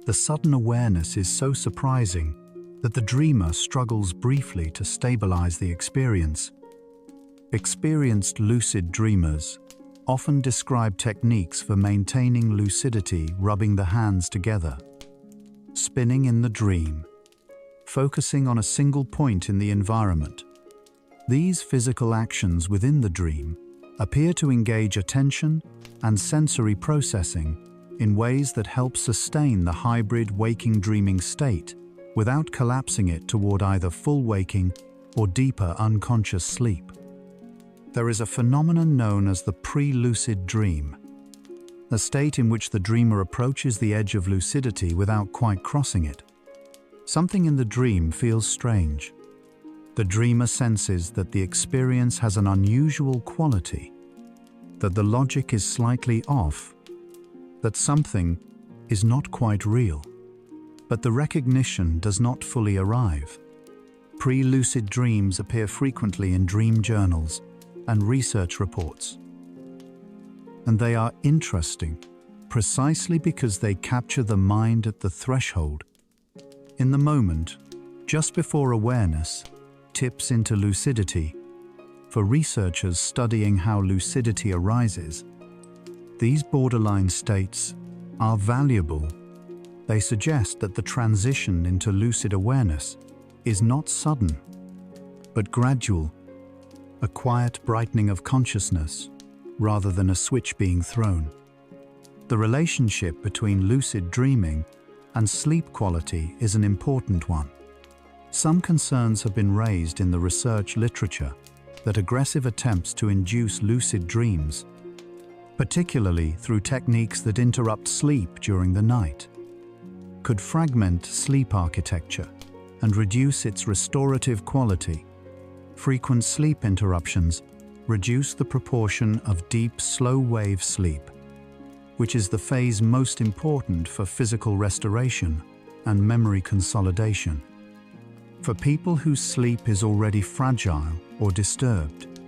The sudden awareness is so surprising that the dreamer struggles briefly to stabilize the experience. Experienced lucid dreamers often describe techniques for maintaining lucidity, rubbing the hands together, spinning in the dream, focusing on a single point in the environment, These physical actions within the dream appear to engage attention and sensory processing in ways that help sustain the hybrid waking-dreaming state without collapsing it toward either full waking or deeper unconscious sleep. There is a phenomenon known as the pre-lucid dream, a state in which the dreamer approaches the edge of lucidity without quite crossing it. Something in the dream feels strange. The dreamer senses that the experience has an unusual quality, that the logic is slightly off, that something is not quite real. But the recognition does not fully arrive. Pre-lucid dreams appear frequently in dream journals and research reports. And they are interesting precisely because they capture the mind at the threshold, in the moment, just before awareness tips into lucidity. For researchers studying how lucidity arises, these borderline states are valuable. They suggest that the transition into lucid awareness is not sudden, but gradual, a quiet brightening of consciousness rather than a switch being thrown. The relationship between lucid dreaming and sleep quality is an important one. Some concerns have been raised in the research literature that aggressive attempts to induce lucid dreams, particularly through techniques that interrupt sleep during the night, could fragment sleep architecture and reduce its restorative quality. Frequent sleep interruptions reduce the proportion of deep, slow-wave sleep, which is the phase most important for physical restoration and memory consolidation. For people whose sleep is already fragile or disturbed,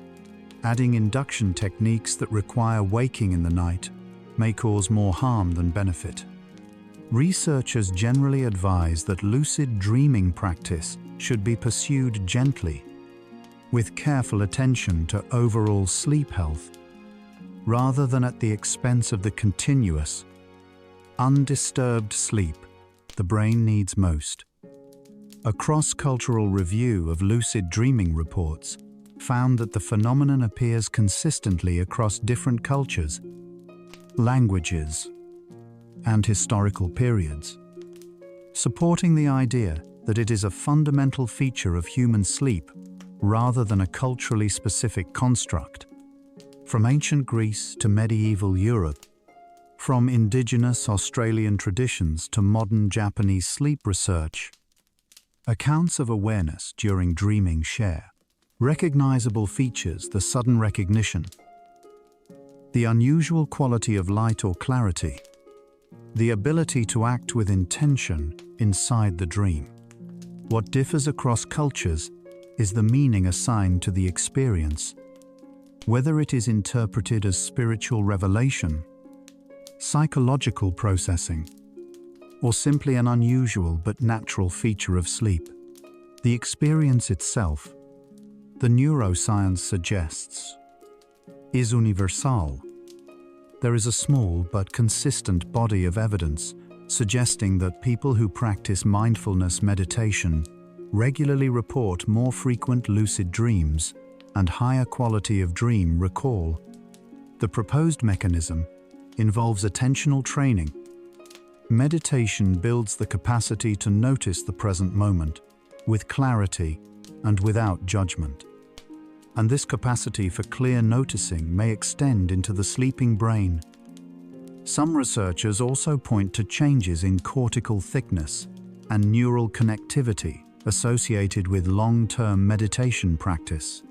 adding induction techniques that require waking in the night may cause more harm than benefit. Researchers generally advise that lucid dreaming practice should be pursued gently, with careful attention to overall sleep health, rather than at the expense of the continuous, undisturbed sleep the brain needs most. A cross-cultural review of lucid dreaming reports found that the phenomenon appears consistently across different cultures, languages, and historical periods, supporting the idea that it is a fundamental feature of human sleep rather than a culturally specific construct. From ancient Greece to medieval Europe, from indigenous Australian traditions to modern Japanese sleep research, accounts of awareness during dreaming share recognizable features: the sudden recognition, the unusual quality of light or clarity, the ability to act with intention inside the dream. What differs across cultures is the meaning assigned to the experience, whether it is interpreted as spiritual revelation, psychological processing, or simply an unusual but natural feature of sleep. The experience itself, the neuroscience suggests, is universal. There is a small but consistent body of evidence suggesting that people who practice mindfulness meditation regularly report more frequent lucid dreams and higher quality of dream recall. The proposed mechanism involves attentional training. Meditation builds the capacity to notice the present moment with clarity and without judgment. And this capacity for clear noticing may extend into the sleeping brain. Some researchers also point to changes in cortical thickness and neural connectivity associated with long-term meditation practice,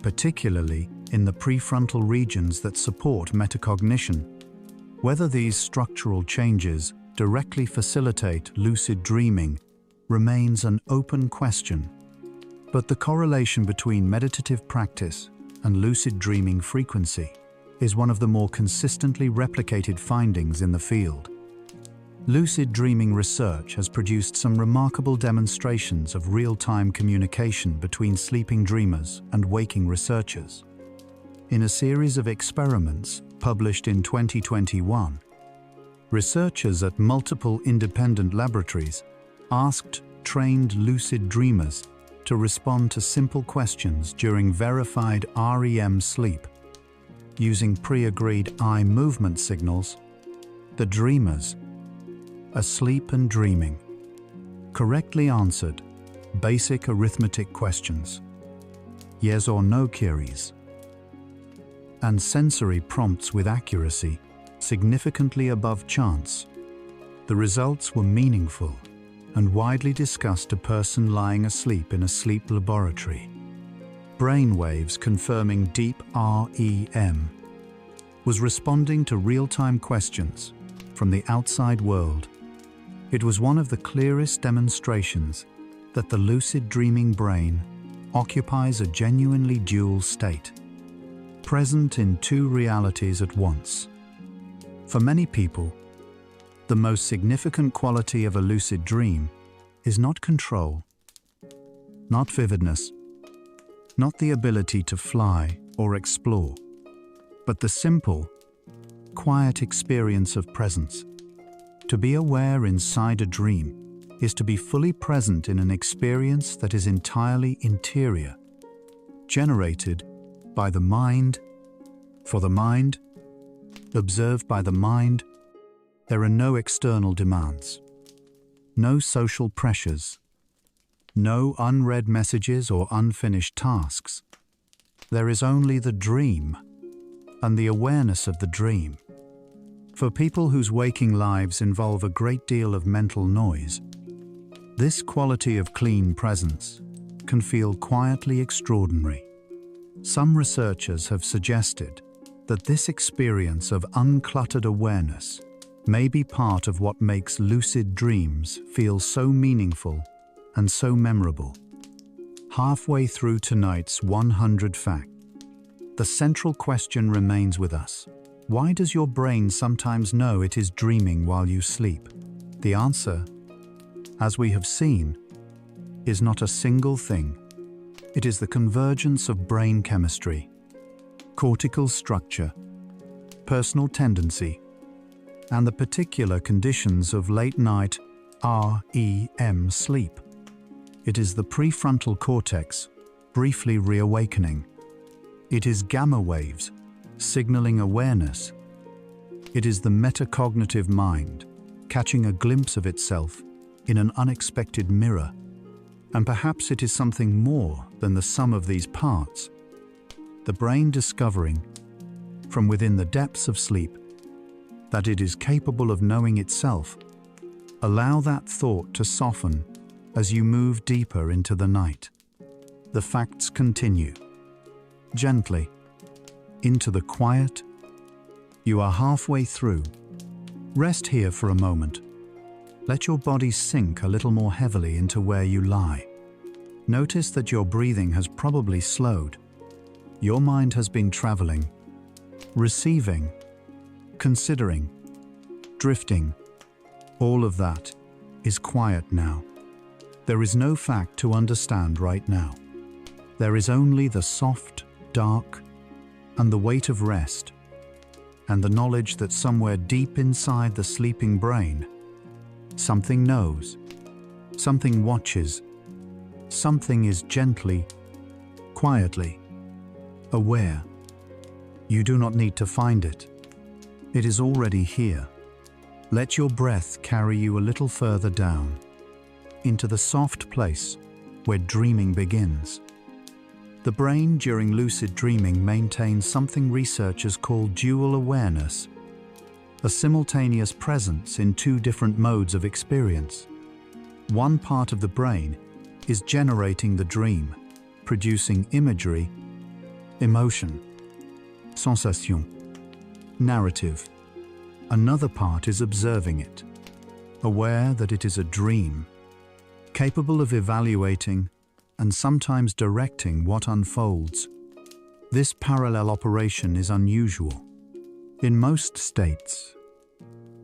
particularly in the prefrontal regions that support metacognition. Whether these structural changes directly facilitate lucid dreaming remains an open question, but the correlation between meditative practice and lucid dreaming frequency is one of the more consistently replicated findings in the field. Lucid dreaming research has produced some remarkable demonstrations of real-time communication between sleeping dreamers and waking researchers. In a series of experiments published in 2021, researchers at multiple independent laboratories asked trained lucid dreamers to respond to simple questions during verified REM sleep. Using pre-agreed eye movement signals, the dreamers, asleep and dreaming, correctly answered basic arithmetic questions, yes or no queries, and sensory prompts with accuracy significantly above chance. The results were meaningful and widely discussed a person lying asleep in a sleep laboratory. Brain waves confirming deep REM was responding to real-time questions from the outside world. It was one of the clearest demonstrations that the lucid dreaming brain occupies a genuinely dual state, present in two realities at once. For many people, the most significant quality of a lucid dream is not control, not vividness, not the ability to fly or explore, but the simple, quiet experience of presence. To be aware inside a dream is to be fully present in an experience that is entirely interior, generated by the mind, for the mind, observed by the mind. There are no external demands, no social pressures, no unread messages or unfinished tasks. There is only the dream and the awareness of the dream. For people whose waking lives involve a great deal of mental noise, this quality of clean presence can feel quietly extraordinary. Some researchers have suggested that this experience of uncluttered awareness may be part of what makes lucid dreams feel so meaningful and so memorable. Halfway through tonight's 100 Fact, the central question remains with us. Why does your brain sometimes know it is dreaming while you sleep? The answer, as we have seen, is not a single thing. It is the convergence of brain chemistry, cortical structure, personal tendency, and the particular conditions of late-night REM sleep. It is the prefrontal cortex briefly reawakening. It is gamma waves signaling awareness. It is the metacognitive mind catching a glimpse of itself in an unexpected mirror. And perhaps it is something more than the sum of these parts. The brain discovering, from within the depths of sleep, that it is capable of knowing itself. Allow that thought to soften as you move deeper into the night. The facts continue. Gently, into the quiet. You are halfway through. Rest here for a moment. Let your body sink a little more heavily into where you lie. Notice that your breathing has probably slowed. Your mind has been traveling, receiving, considering, drifting. All of that is quiet now. There is no fact to understand right now. There is only the soft, dark, and the weight of rest, and the knowledge that somewhere deep inside the sleeping brain, something knows, something watches, something is gently, quietly aware. You do not need to find it. It is already here. Let your breath carry you a little further down, into the soft place where dreaming begins. The brain during lucid dreaming maintains something researchers call dual awareness, a simultaneous presence in two different modes of experience. One part of the brain is generating the dream, producing imagery, emotion, sensation, narrative. Another part is observing it, aware that it is a dream, capable of evaluating and sometimes directing what unfolds. This parallel operation is unusual. In most states,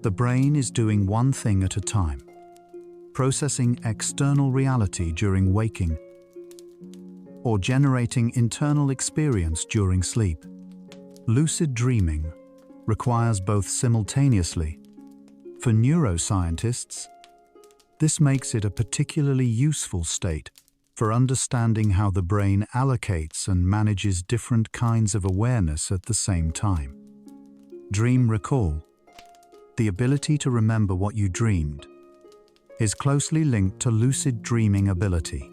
the brain is doing one thing at a time, processing external reality during waking, or generating internal experience during sleep. Lucid dreaming requires both simultaneously. For neuroscientists, this makes it a particularly useful state for understanding how the brain allocates and manages different kinds of awareness at the same time. Dream recall, the ability to remember what you dreamed, is closely linked to lucid dreaming ability.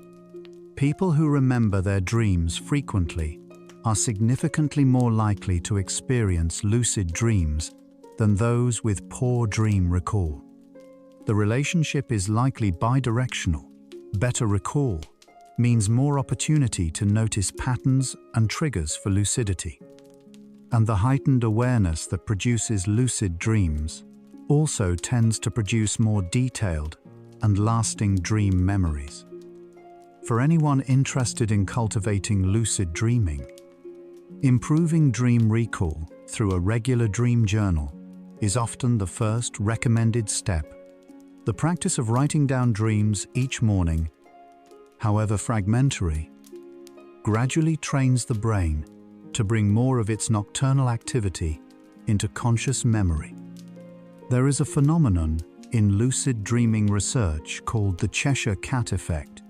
People who remember their dreams frequently are significantly more likely to experience lucid dreams than those with poor dream recall. The relationship is likely bidirectional. Better recall means more opportunity to notice patterns and triggers for lucidity. And the heightened awareness that produces lucid dreams also tends to produce more detailed and lasting dream memories. For anyone interested in cultivating lucid dreaming, improving dream recall through a regular dream journal is often the first recommended step. The practice of writing down dreams each morning, however fragmentary, gradually trains the brain to bring more of its nocturnal activity into conscious memory. There is a phenomenon in lucid dreaming research called the Cheshire Cat effect,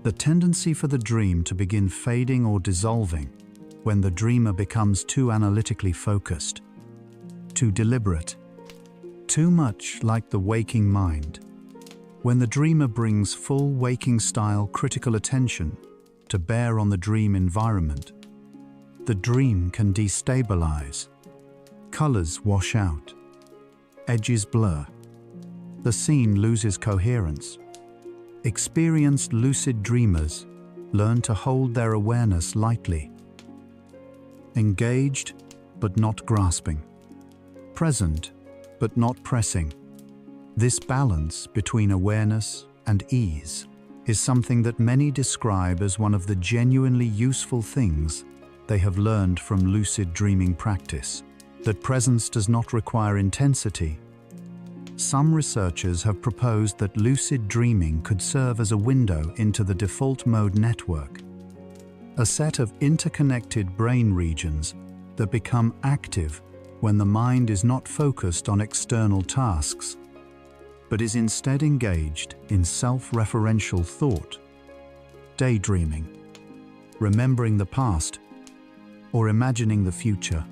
the tendency for the dream to begin fading or dissolving when the dreamer becomes too analytically focused, too deliberate, too much like the waking mind. When the dreamer brings full waking-style critical attention to bear on the dream environment, the dream can destabilize. Colors wash out. Edges blur. The scene loses coherence. Experienced lucid dreamers learn to hold their awareness lightly. Engaged, but not grasping. Present, but not pressing. This balance between awareness and ease is something that many describe as one of the genuinely useful things they have learned from lucid dreaming practice, that presence does not require intensity. Some researchers have proposed that lucid dreaming could serve as a window into the default mode network, a set of interconnected brain regions that become active when the mind is not focused on external tasks, but is instead engaged in self-referential thought, daydreaming, remembering the past, or imagining the future.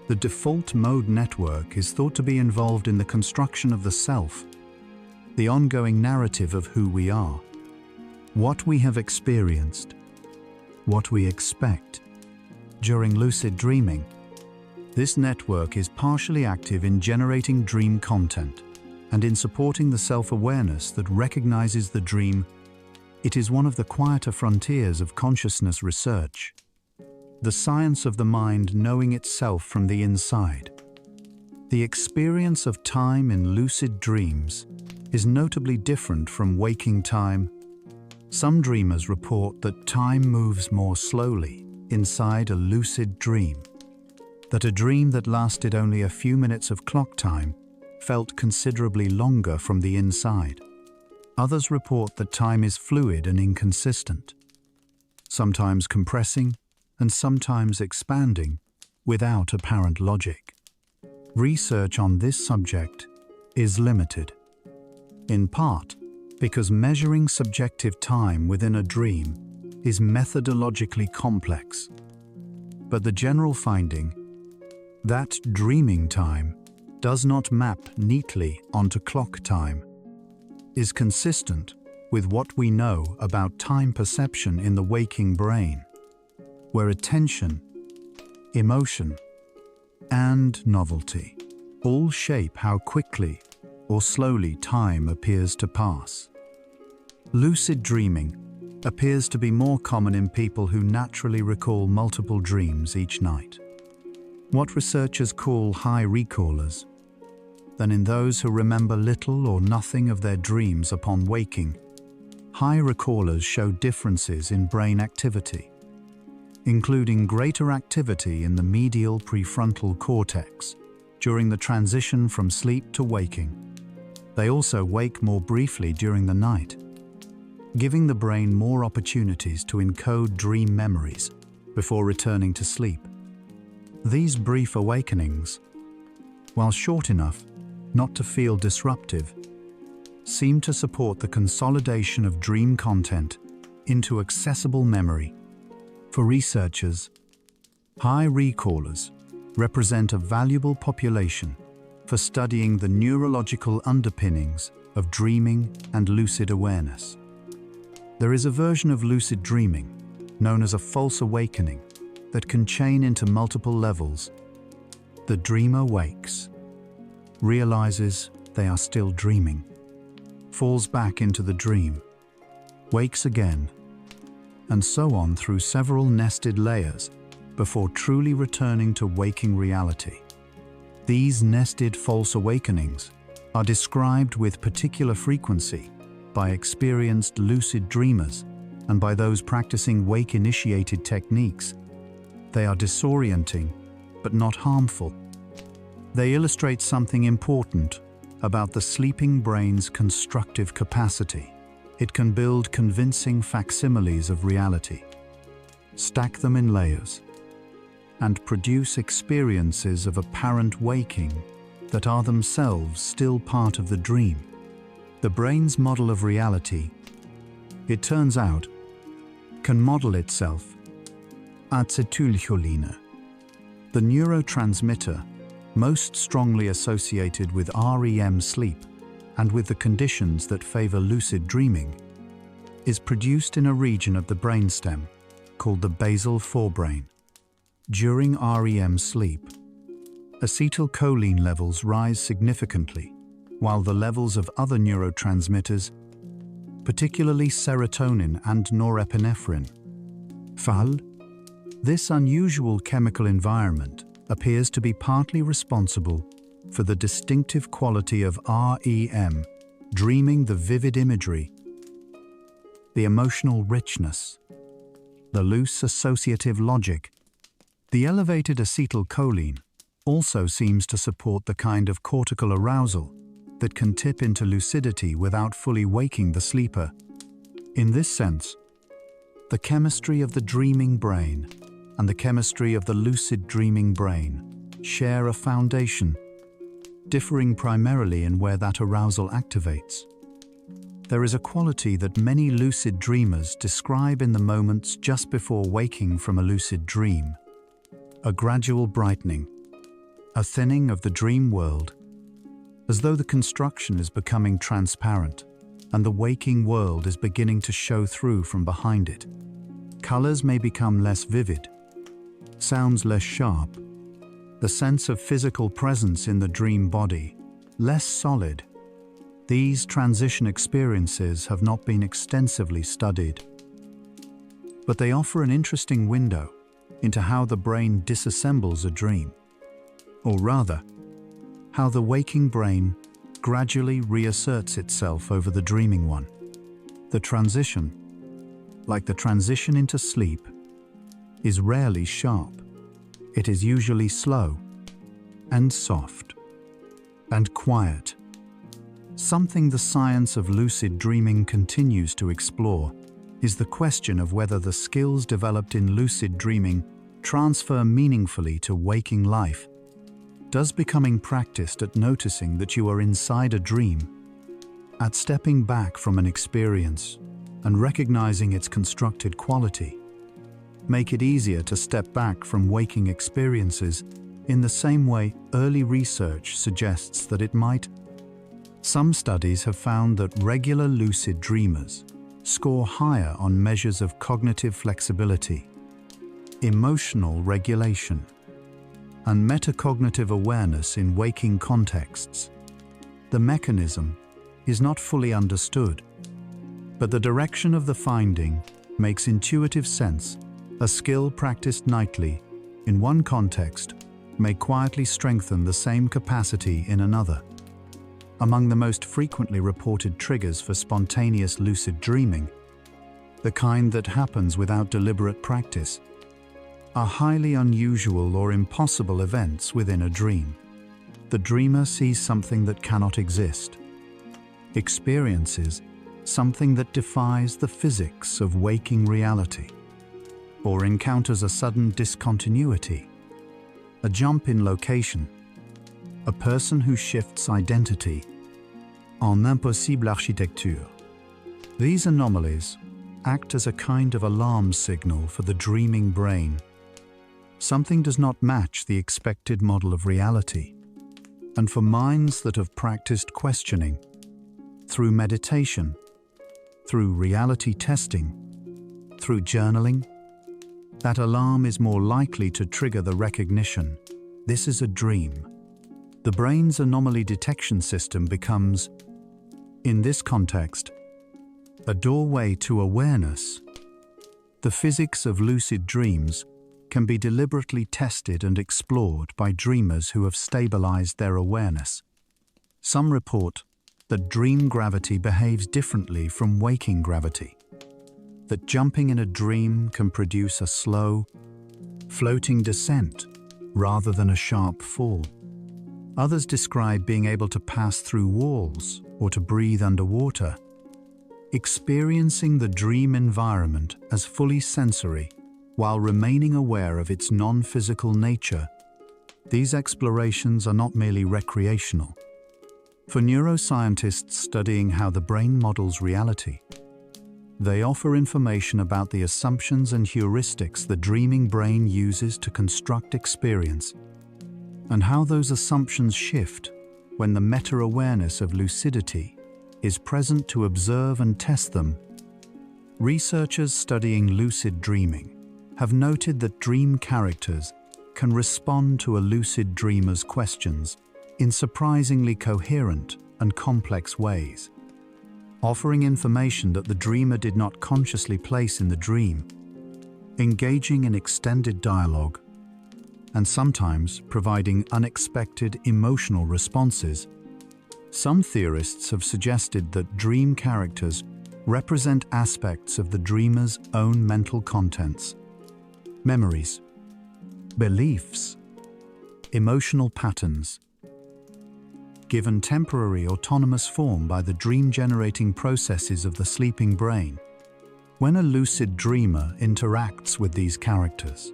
The default mode network is thought to be involved in the construction of the self, the ongoing narrative of who we are, what we have experienced, what we expect. During lucid dreaming, this network is partially active in generating dream content and in supporting the self-awareness that recognizes the dream. It is one of the quieter frontiers of consciousness research, the science of the mind knowing itself from the inside. The experience of time in lucid dreams is notably different from waking time. Some dreamers report that time moves more slowly inside a lucid dream, that a dream that lasted only a few minutes of clock time felt considerably longer from the inside. Others report that time is fluid and inconsistent, sometimes compressing and sometimes expanding without apparent logic. Research on this subject is limited, in part because measuring subjective time within a dream is methodologically complex. But the general finding that dreaming time does not map neatly onto clock time is consistent with what we know about time perception in the waking brain, where attention, emotion, and novelty all shape how quickly or slowly time appears to pass. Lucid dreaming appears to be more common in people who naturally recall multiple dreams each night, what researchers call high recallers, than in those who remember little or nothing of their dreams upon waking. High recallers show differences in brain activity, including greater activity in the medial prefrontal cortex during the transition from sleep to waking. They also wake more briefly during the night, giving the brain more opportunities to encode dream memories before returning to sleep. These brief awakenings, while short enough not to feel disruptive, seem to support the consolidation of dream content into accessible memory. For researchers, high recallers represent a valuable population for studying the neurological underpinnings of dreaming and lucid awareness. There is a version of lucid dreaming, known as a false awakening, that can chain into multiple levels. The dreamer wakes, realizes they are still dreaming, falls back into the dream, wakes again, and so on through several nested layers before truly returning to waking reality. These nested false awakenings are described with particular frequency by experienced lucid dreamers and by those practicing wake-initiated techniques. They are disorienting, but not harmful. They illustrate something important about the sleeping brain's constructive capacity. It can build convincing facsimiles of reality, stack them in layers, and produce experiences of apparent waking that are themselves still part of the dream. The brain's model of reality, it turns out, can model itself. Acetylcholine, the neurotransmitter most strongly associated with REM sleep and with the conditions that favor lucid dreaming, is produced in a region of the brainstem called the basal forebrain. During REM sleep, acetylcholine levels rise significantly, while the levels of other neurotransmitters, particularly serotonin and norepinephrine, fall. This unusual chemical environment appears to be partly responsible for the distinctive quality of REM, dreaming, the vivid imagery, the emotional richness, the loose associative logic. The elevated acetylcholine also seems to support the kind of cortical arousal that can tip into lucidity without fully waking the sleeper. In this sense, the chemistry of the dreaming brain and the chemistry of the lucid dreaming brain share a foundation, differing primarily in where that arousal activates. There is a quality that many lucid dreamers describe in the moments just before waking from a lucid dream: a gradual brightening, a thinning of the dream world, as though the construction is becoming transparent and the waking world is beginning to show through from behind it. Colors may become less vivid, sounds less sharp, the sense of physical presence in the dream body less solid. These transition experiences have not been extensively studied, but they offer an interesting window into how the brain disassembles a dream, or rather, how the waking brain gradually reasserts itself over the dreaming one. The transition, like the transition into sleep, is rarely sharp. It is usually slow and soft and quiet. Something the science of lucid dreaming continues to explore is the question of whether the skills developed in lucid dreaming transfer meaningfully to waking life. Does becoming practiced at noticing that you are inside a dream, at stepping back from an experience and recognizing its constructed quality, make it easier to step back from waking experiences in the same way early research suggests that it might? Some studies have found that regular lucid dreamers score higher on measures of cognitive flexibility, emotional regulation, and metacognitive awareness in waking contexts. The mechanism is not fully understood, but the direction of the finding makes intuitive sense. A skill practiced nightly in one context may quietly strengthen the same capacity in another. Among the most frequently reported triggers for spontaneous lucid dreaming, the kind that happens without deliberate practice, are highly unusual or impossible events within a dream. The dreamer sees something that cannot exist, experiences something that defies the physics of waking reality, or encounters a sudden discontinuity, a jump in location, a person who shifts identity en impossible architecture. These anomalies act as a kind of alarm signal for the dreaming brain. Something does not match the expected model of reality. And for minds that have practiced questioning, through meditation, through reality testing, through journaling, that alarm is more likely to trigger the recognition: this is a dream. The brain's anomaly detection system becomes, in this context, a doorway to awareness. The physics of lucid dreams can be deliberately tested and explored by dreamers who have stabilized their awareness. Some report that dream gravity behaves differently from waking gravity, that jumping in a dream can produce a slow, floating descent rather than a sharp fall. Others describe being able to pass through walls or to breathe underwater, experiencing the dream environment as fully sensory while remaining aware of its non-physical nature. These explorations are not merely recreational. For neuroscientists studying how the brain models reality, they offer information about the assumptions and heuristics the dreaming brain uses to construct experience, and how those assumptions shift when the meta-awareness of lucidity is present to observe and test them. Researchers studying lucid dreaming have noted that dream characters can respond to a lucid dreamer's questions in surprisingly coherent and complex ways, offering information that the dreamer did not consciously place in the dream, engaging in extended dialogue, and sometimes providing unexpected emotional responses. Some theorists have suggested that dream characters represent aspects of the dreamer's own mental contents, memories, beliefs, emotional patterns, given temporary autonomous form by the dream-generating processes of the sleeping brain. When a lucid dreamer interacts with these characters,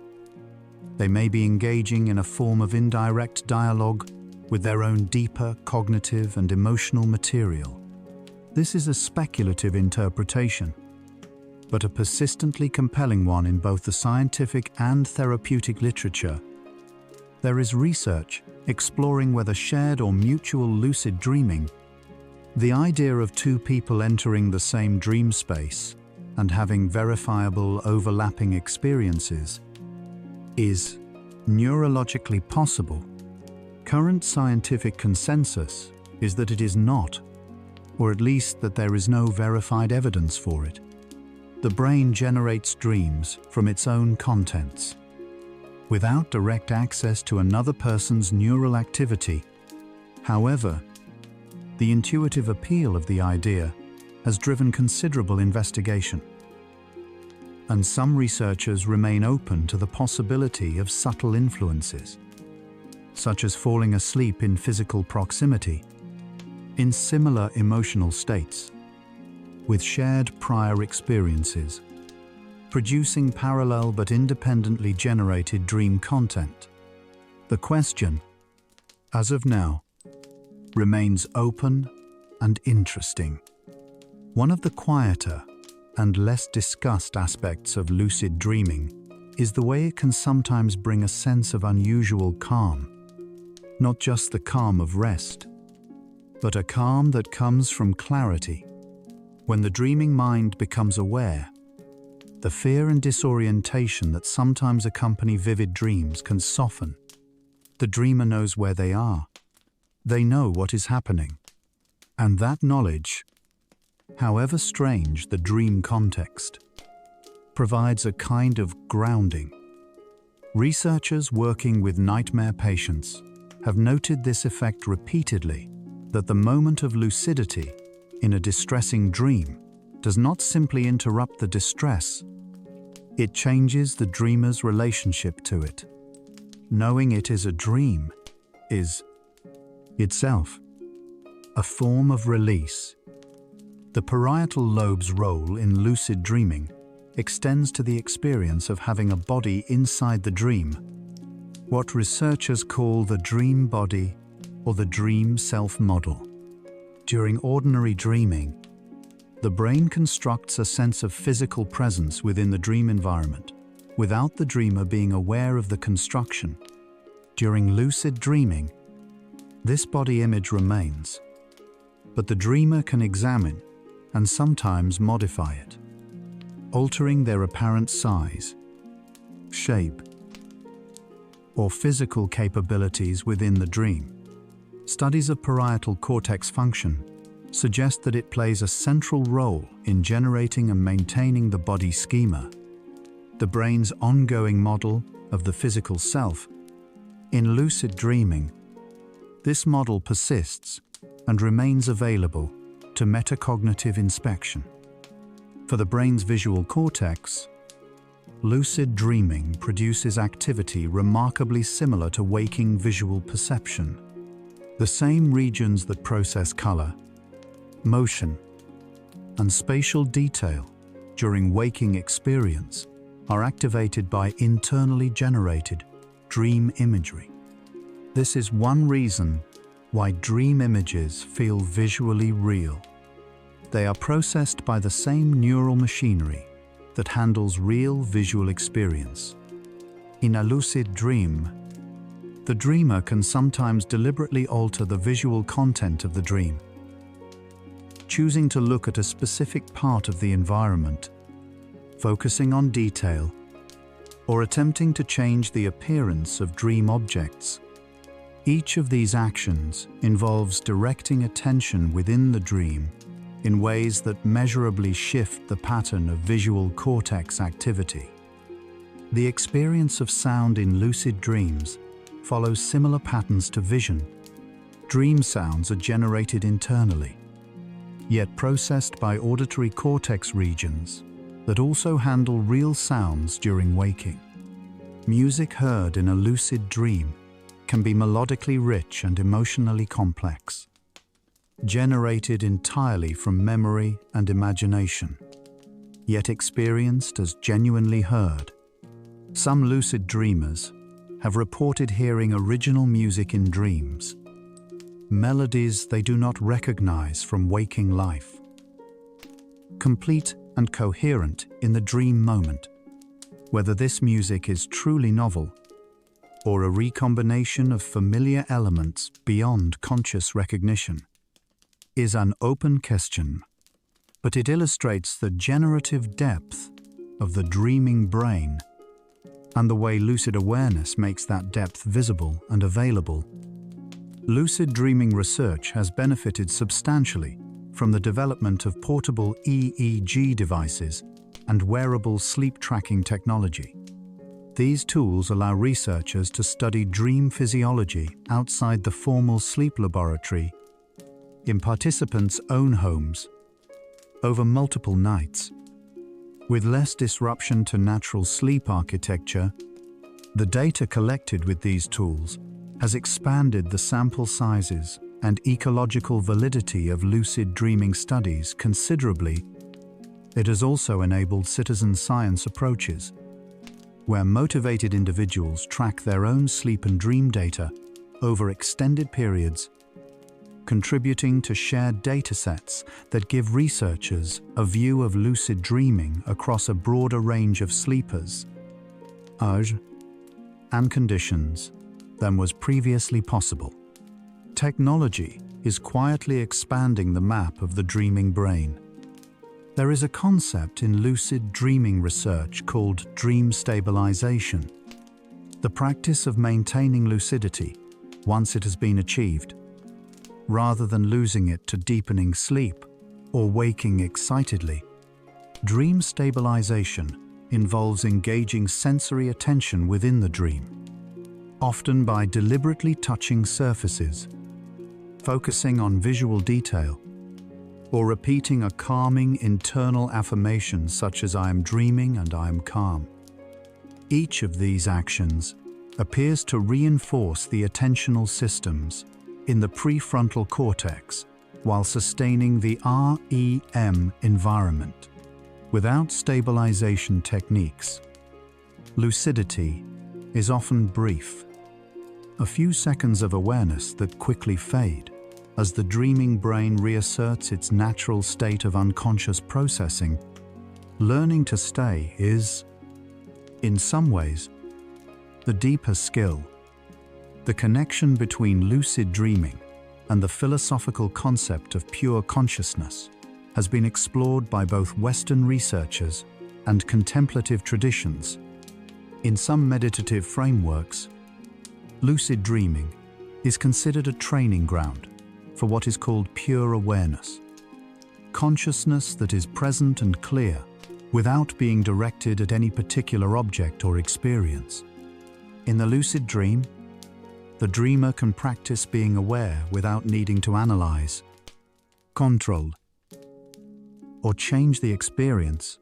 they may be engaging in a form of indirect dialogue with their own deeper cognitive and emotional material. This is a speculative interpretation, but a persistently compelling one in both the scientific and therapeutic literature. There is research exploring whether shared or mutual lucid dreaming, the idea of two people entering the same dream space and having verifiable overlapping experiences, is neurologically possible. Current scientific consensus is that it is not, or at least that there is no verified evidence for it. The brain generates dreams from its own contents, without direct access to another person's neural activity. However, the intuitive appeal of the idea has driven considerable investigation, and some researchers remain open to the possibility of subtle influences, such as falling asleep in physical proximity, in similar emotional states, with shared prior experiences, producing parallel but independently generated dream content. The question, as of now, remains open and interesting. One of the quieter and less discussed aspects of lucid dreaming is the way it can sometimes bring a sense of unusual calm. Not just the calm of rest, but a calm that comes from clarity. When the dreaming mind becomes aware, the fear and disorientation that sometimes accompany vivid dreams can soften. The dreamer knows where they are. They know what is happening. And that knowledge, however strange the dream context, provides a kind of grounding. Researchers working with nightmare patients have noted this effect repeatedly, that the moment of lucidity in a distressing dream does not simply interrupt the distress, it changes the dreamer's relationship to it. Knowing it is a dream is, itself, a form of release. The parietal lobe's role in lucid dreaming extends to the experience of having a body inside the dream, what researchers call the dream body or the dream self model. During ordinary dreaming, The brain constructs a sense of physical presence within the dream environment, without the dreamer being aware of the construction. During lucid dreaming, this body image remains, but the dreamer can examine and sometimes modify it, altering their apparent size, shape, or physical capabilities within the dream. Studies of parietal cortex function suggest that it plays a central role in generating and maintaining the body schema, the brain's ongoing model of the physical self. In lucid dreaming, this model persists and remains available to metacognitive inspection. For the brain's visual cortex, lucid dreaming produces activity remarkably similar to waking visual perception. The same regions that process color, motion, and spatial detail during waking experience are activated by internally generated dream imagery. This is one reason why dream images feel visually real. They are processed by the same neural machinery that handles real visual experience. In a lucid dream, the dreamer can sometimes deliberately alter the visual content of the dream, choosing to look at a specific part of the environment, focusing on detail, or attempting to change the appearance of dream objects. Each of these actions involves directing attention within the dream in ways that measurably shift the pattern of visual cortex activity. The experience of sound in lucid dreams follows similar patterns to vision. Dream sounds are generated internally, yet processed by auditory cortex regions that also handle real sounds during waking. Music heard in a lucid dream can be melodically rich and emotionally complex, generated entirely from memory and imagination, yet experienced as genuinely heard. Some lucid dreamers have reported hearing original music in dreams, melodies they do not recognize from waking life, complete and coherent in the dream moment. Whether this music is truly novel or a recombination of familiar elements beyond conscious recognition is an open question, but it illustrates the generative depth of the dreaming brain and the way lucid awareness makes that depth visible and available. Lucid dreaming research has benefited substantially from the development of portable EEG devices and wearable sleep tracking technology. These tools allow researchers to study dream physiology outside the formal sleep laboratory in participants' own homes over multiple nights. With less disruption to natural sleep architecture, the data collected with these tools has expanded the sample sizes and ecological validity of lucid dreaming studies considerably. It has also enabled citizen science approaches, where motivated individuals track their own sleep and dream data over extended periods, contributing to shared datasets that give researchers a view of lucid dreaming across a broader range of sleepers, age, and conditions than was previously possible. Technology is quietly expanding the map of the dreaming brain. There is a concept in lucid dreaming research called dream stabilization, the practice of maintaining lucidity once it has been achieved, rather than losing it to deepening sleep or waking excitedly. Dream stabilization involves engaging sensory attention within the dream, often by deliberately touching surfaces, focusing on visual detail, or repeating a calming internal affirmation such as "I am dreaming and I am calm." Each of these actions appears to reinforce the attentional systems in the prefrontal cortex while sustaining the REM environment. Without stabilization techniques, lucidity is often brief, a few seconds of awareness that quickly fade. As the dreaming brain reasserts its natural state of unconscious processing, learning to stay is, in some ways, the deeper skill. The connection between lucid dreaming and the philosophical concept of pure consciousness has been explored by both Western researchers and contemplative traditions. In some meditative frameworks, lucid dreaming is considered a training ground for what is called pure awareness, consciousness that is present and clear without being directed at any particular object or experience. In the lucid dream, the dreamer can practice being aware without needing to analyze, control, or change the experience.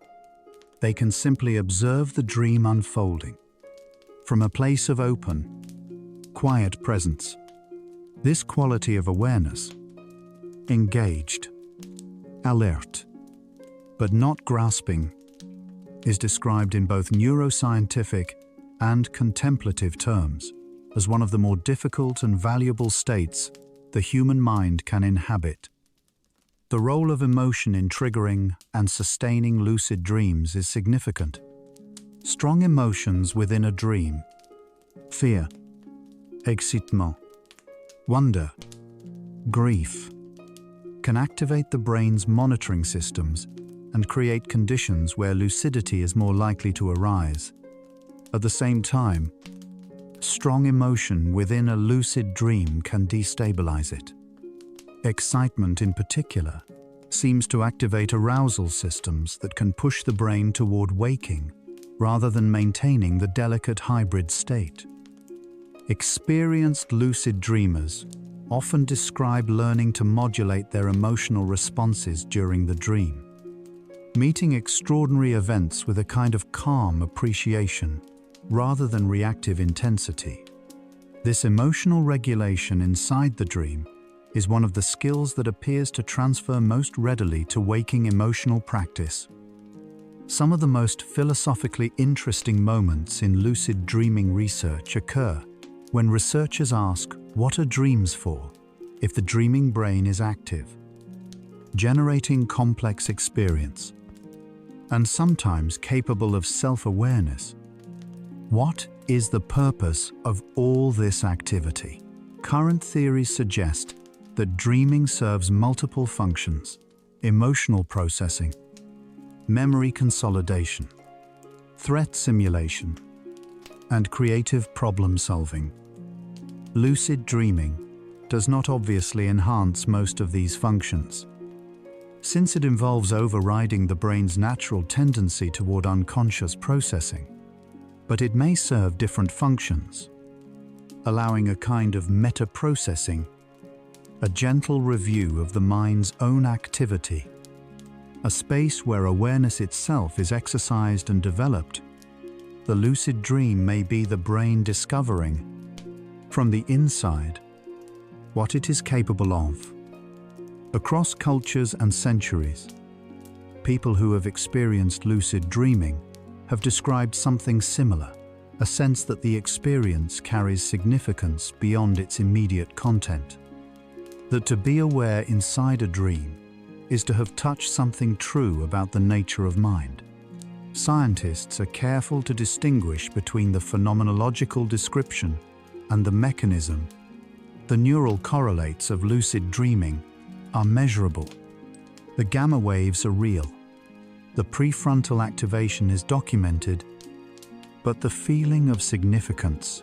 They can simply observe the dream unfolding from a place of open, quiet presence. This quality of awareness, engaged, alert, but not grasping, is described in both neuroscientific and contemplative terms as one of the more difficult and valuable states the human mind can inhabit. The role of emotion in triggering and sustaining lucid dreams is significant. Strong emotions within a dream, fear, excitement, wonder, grief, can activate the brain's monitoring systems and create conditions where lucidity is more likely to arise. At the same time, strong emotion within a lucid dream can destabilize it. Excitement, in particular, seems to activate arousal systems that can push the brain toward waking rather than maintaining the delicate hybrid state. Experienced lucid dreamers often describe learning to modulate their emotional responses during the dream, meeting extraordinary events with a kind of calm appreciation rather than reactive intensity. This emotional regulation inside the dream is one of the skills that appears to transfer most readily to waking emotional practice. Some of the most philosophically interesting moments in lucid dreaming research occur when researchers ask, what are dreams for, if the dreaming brain is active, generating complex experience, and sometimes capable of self-awareness? What is the purpose of all this activity? Current theories suggest that dreaming serves multiple functions: emotional processing, memory consolidation, threat simulation, and creative problem solving. Lucid dreaming does not obviously enhance most of these functions, since it involves overriding the brain's natural tendency toward unconscious processing, but it may serve different functions, allowing a kind of meta-processing, a gentle review of the mind's own activity, a space where awareness itself is exercised and developed. The lucid dream may be the brain discovering, from the inside, what it is capable of. Across cultures and centuries, people who have experienced lucid dreaming have described something similar, a sense that the experience carries significance beyond its immediate content. That to be aware inside a dream is to have touched something true about the nature of mind. Scientists are careful to distinguish between the phenomenological description and the mechanism. The neural correlates of lucid dreaming are measurable. The gamma waves are real. The prefrontal activation is documented, but the feeling of significance,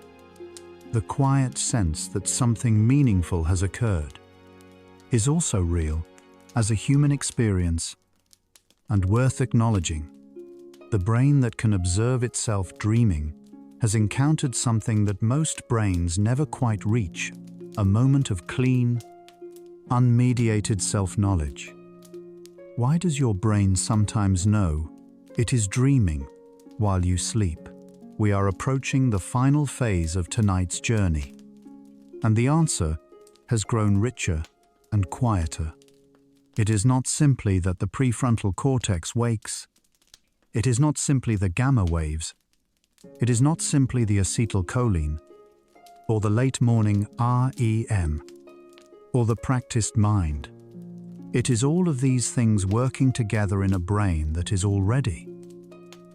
the quiet sense that something meaningful has occurred, is also real as a human experience and worth acknowledging. The brain that can observe itself dreaming has encountered something that most brains never quite reach, a moment of clean, unmediated self-knowledge. Why does your brain sometimes know it is dreaming while you sleep? We are approaching the final phase of tonight's journey, and the answer has grown richer and quieter. It is not simply that the prefrontal cortex wakes. It is not simply the gamma waves. It is not simply the acetylcholine or the late morning REM or the practiced mind. It is all of these things working together in a brain that is already,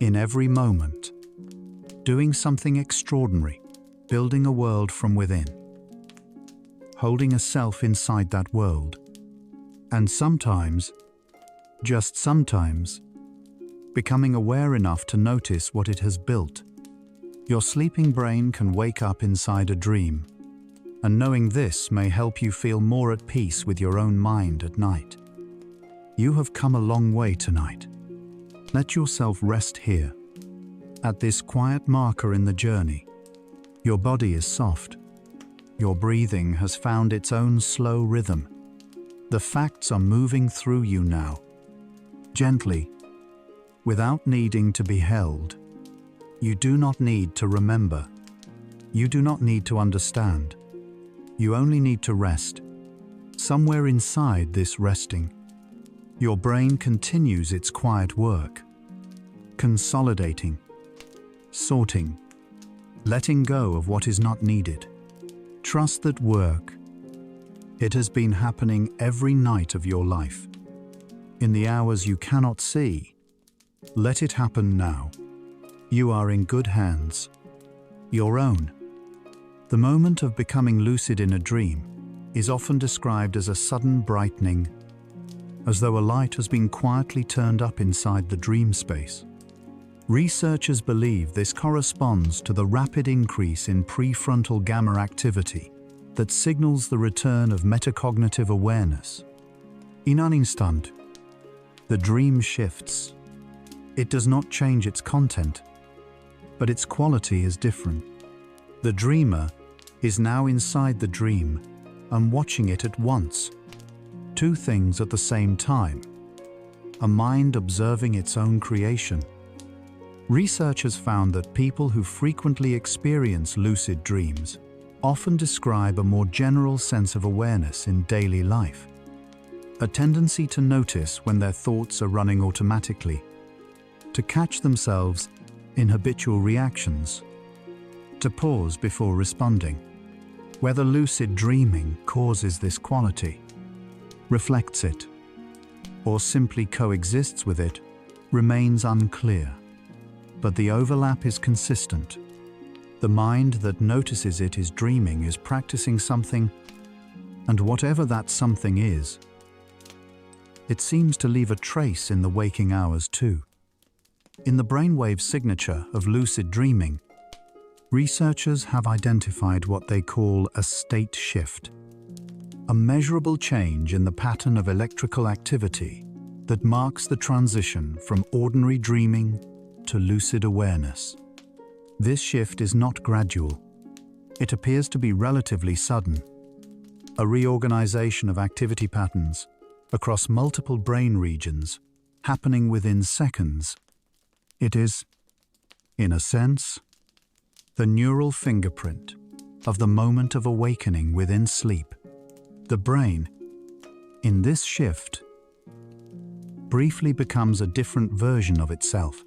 in every moment, doing something extraordinary, building a world from within, holding a self inside that world, and sometimes, just sometimes, becoming aware enough to notice what it has built. Your sleeping brain can wake up inside a dream, and knowing this may help you feel more at peace with your own mind at night. You have come a long way tonight. Let yourself rest here, at this quiet marker in the journey. Your body is soft. Your breathing has found its own slow rhythm. The facts are moving through you now, gently, without needing to be held. You do not need to remember. You do not need to understand. You only need to rest. Somewhere inside this resting, your brain continues its quiet work, consolidating, sorting, letting go of what is not needed. Trust that work. It has been happening every night of your life. In the hours you cannot see, let it happen now. You are in good hands. Your own. The moment of becoming lucid in a dream is often described as a sudden brightening, as though a light has been quietly turned up inside the dream space. Researchers believe this corresponds to the rapid increase in prefrontal gamma activity that signals the return of metacognitive awareness. In an instant, the dream shifts. It does not change its content, but its quality is different. The dreamer is now inside the dream and watching it at once. Two things at the same time. A mind observing its own creation. Researchers found that people who frequently experience lucid dreams often describe a more general sense of awareness in daily life, a tendency to notice when their thoughts are running automatically, to catch themselves in habitual reactions, to pause before responding. Whether lucid dreaming causes this quality, reflects it, or simply coexists with it remains unclear. But the overlap is consistent. The mind that notices it is dreaming is practicing something, and whatever that something is, it seems to leave a trace in the waking hours too. In the brainwave signature of lucid dreaming, researchers have identified what they call a state shift, a measurable change in the pattern of electrical activity that marks the transition from ordinary dreaming to lucid awareness. This shift is not gradual. It appears to be relatively sudden, a reorganization of activity patterns across multiple brain regions happening within seconds. It is, in a sense, the neural fingerprint of the moment of awakening within sleep. The brain, in this shift, briefly becomes a different version of itself,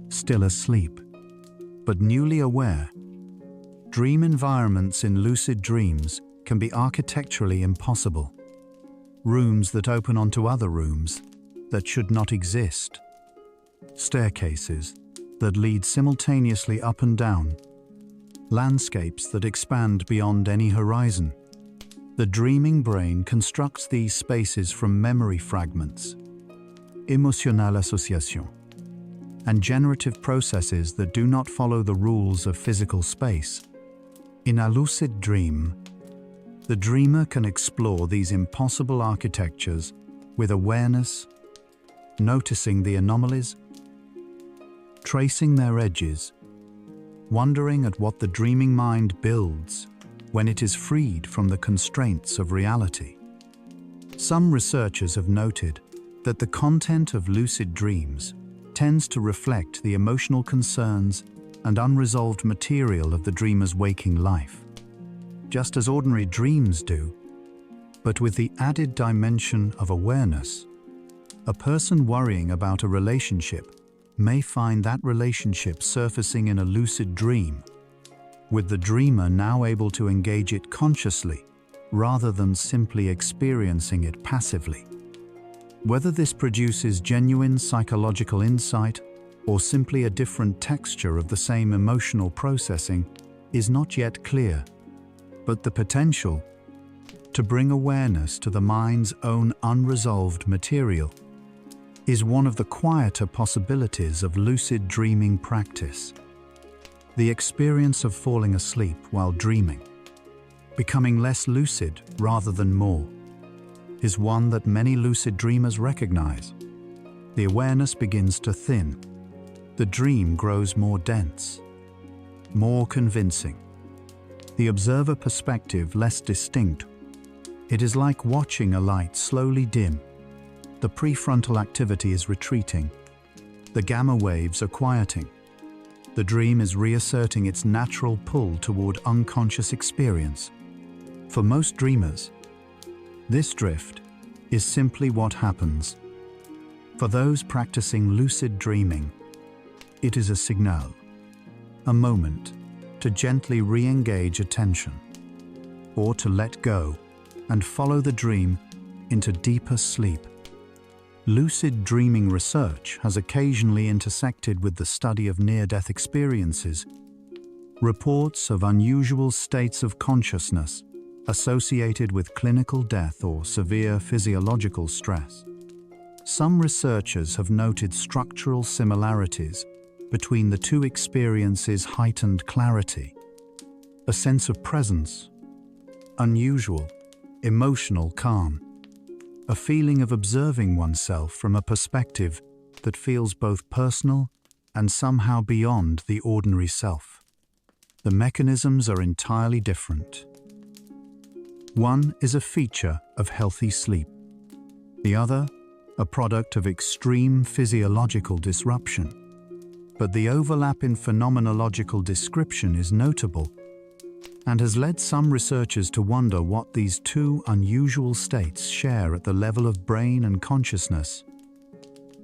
still asleep, but newly aware. Dream environments in lucid dreams can be architecturally impossible. Rooms that open onto other rooms that should not exist. Staircases that lead simultaneously up and down. Landscapes that expand beyond any horizon. The dreaming brain constructs these spaces from memory fragments, émotionnelle association, and generative processes that do not follow the rules of physical space. In a lucid dream, the dreamer can explore these impossible architectures with awareness, noticing the anomalies, tracing their edges, wondering at what the dreaming mind builds when it is freed from the constraints of reality. Some researchers have noted that the content of lucid dreams tends to reflect the emotional concerns and unresolved material of the dreamer's waking life, just as ordinary dreams do, but with the added dimension of awareness. A person worrying about a relationship may find that relationship surfacing in a lucid dream, with the dreamer now able to engage it consciously rather than simply experiencing it passively. Whether this produces genuine psychological insight or simply a different texture of the same emotional processing is not yet clear, but the potential to bring awareness to the mind's own unresolved material is one of the quieter possibilities of lucid dreaming practice. The experience of falling asleep while dreaming, becoming less lucid rather than more, is one that many lucid dreamers recognize. The awareness begins to thin. The dream grows more dense, more convincing. The observer perspective less distinct. It is like watching a light slowly dim. The prefrontal activity is retreating. The gamma waves are quieting. The dream is reasserting its natural pull toward unconscious experience. For most dreamers, this drift is simply what happens. For those practicing lucid dreaming, it is a signal, a moment to gently re-engage attention, or to let go and follow the dream into deeper sleep. Lucid dreaming research has occasionally intersected with the study of near-death experiences. Reports of unusual states of consciousness associated with clinical death or severe physiological stress. Some researchers have noted structural similarities between the two experiences: heightened clarity, a sense of presence, unusual, emotional calm, a feeling of observing oneself from a perspective that feels both personal and somehow beyond the ordinary self. The mechanisms are entirely different. One is a feature of healthy sleep. The other, a product of extreme physiological disruption. But the overlap in phenomenological description is notable and has led some researchers to wonder what these two unusual states share at the level of brain and consciousness.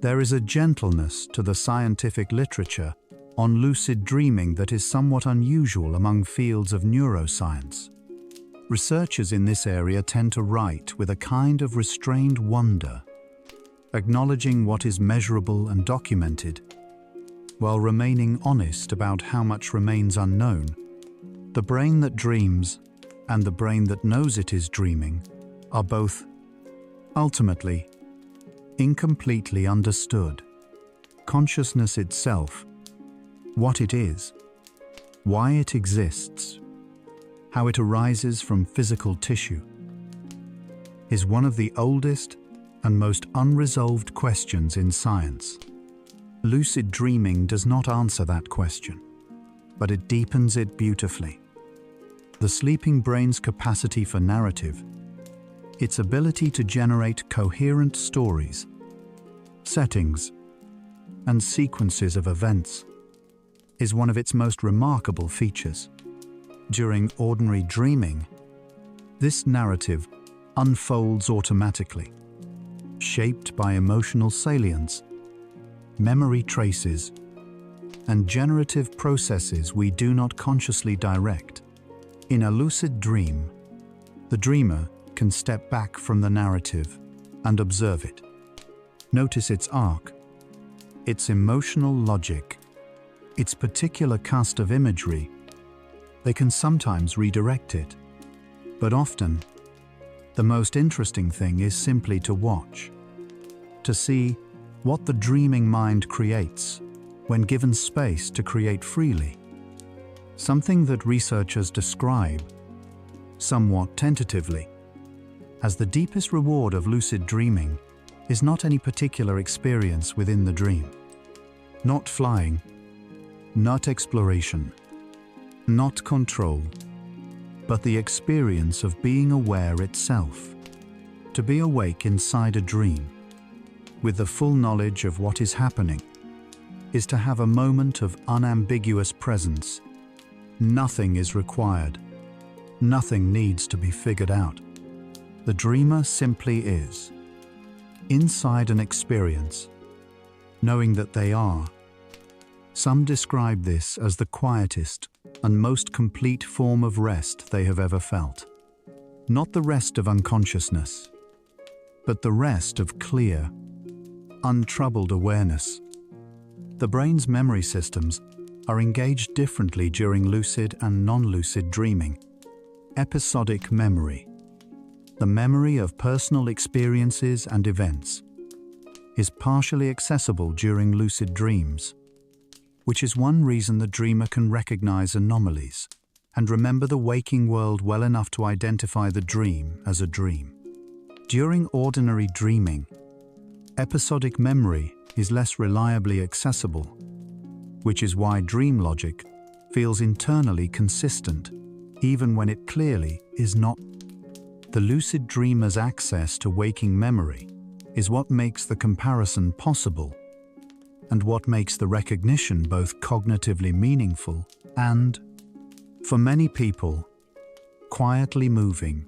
There is a gentleness to the scientific literature on lucid dreaming that is somewhat unusual among fields of neuroscience. Researchers in this area tend to write with a kind of restrained wonder, acknowledging what is measurable and documented, while remaining honest about how much remains unknown. The brain that dreams and the brain that knows it is dreaming are both, ultimately, incompletely understood. Consciousness itself, what it is, why it exists, how it arises from physical tissue, is one of the oldest and most unresolved questions in science. Lucid dreaming does not answer that question, but it deepens it beautifully. The sleeping brain's capacity for narrative, its ability to generate coherent stories, settings, and sequences of events, is one of its most remarkable features. During ordinary dreaming, this narrative unfolds automatically, shaped by emotional salience, memory traces, and generative processes we do not consciously direct. In a lucid dream, the dreamer can step back from the narrative and observe it. Notice its arc, its emotional logic, its particular cast of imagery. They can sometimes redirect it, but often, the most interesting thing is simply to watch, to see what the dreaming mind creates when given space to create freely. Something that researchers describe, somewhat tentatively, as the deepest reward of lucid dreaming is not any particular experience within the dream. Not flying, not exploration, not control, but the experience of being aware itself. To be awake inside a dream, with the full knowledge of what is happening, is to have a moment of unambiguous presence. Nothing is required. Nothing needs to be figured out. The dreamer simply is, inside an experience, knowing that they are. Some describe this as the quietest and most complete form of rest they have ever felt. Not the rest of unconsciousness, but the rest of clear, untroubled awareness. The brain's memory systems are engaged differently during lucid and non-lucid dreaming. Episodic memory, the memory of personal experiences and events, is partially accessible during lucid dreams, which is one reason the dreamer can recognize anomalies and remember the waking world well enough to identify the dream as a dream. During ordinary dreaming, episodic memory is less reliably accessible, which is why dream logic feels internally consistent, even when it clearly is not. The lucid dreamer's access to waking memory is what makes the comparison possible, and what makes the recognition both cognitively meaningful and, for many people, quietly moving.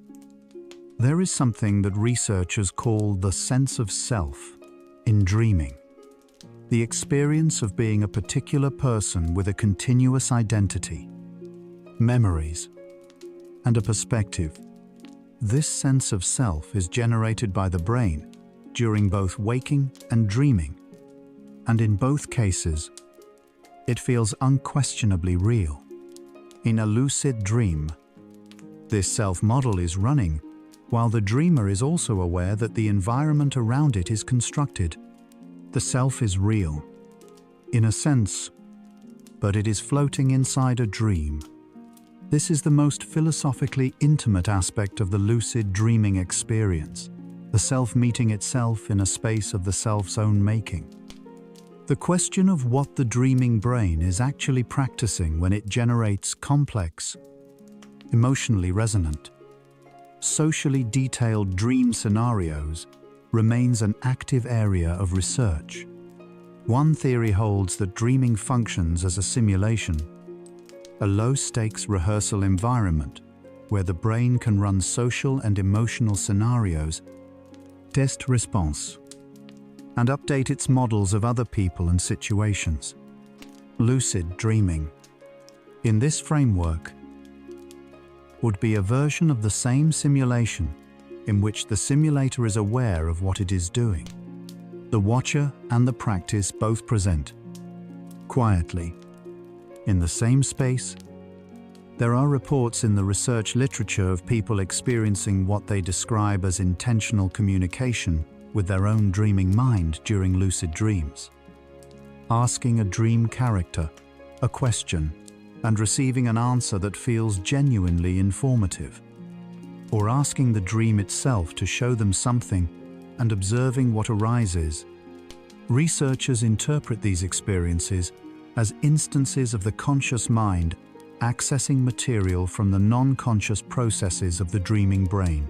There is something that researchers call the sense of self in dreaming, the experience of being a particular person with a continuous identity, memories, and a perspective. This sense of self is generated by the brain during both waking and dreaming, and in both cases, it feels unquestionably real. In a lucid dream, this self-model is running, while the dreamer is also aware that the environment around it is constructed. The self is real, in a sense, but it is floating inside a dream. This is the most philosophically intimate aspect of the lucid dreaming experience, the self meeting itself in a space of the self's own making. The question of what the dreaming brain is actually practicing when it generates complex, emotionally resonant, socially detailed dream scenarios remains an active area of research. One theory holds that dreaming functions as a simulation, a low-stakes rehearsal environment where the brain can run social and emotional scenarios, test response, and update its models of other people and situations. Lucid dreaming, in this framework, would be a version of the same simulation in which the simulator is aware of what it is doing. The watcher and the practice both present, quietly, in the same space. There are reports in the research literature of people experiencing what they describe as intentional communication with their own dreaming mind during lucid dreams. Asking a dream character a question and receiving an answer that feels genuinely informative. Or asking the dream itself to show them something and observing what arises. Researchers interpret these experiences as instances of the conscious mind accessing material from the non-conscious processes of the dreaming brain.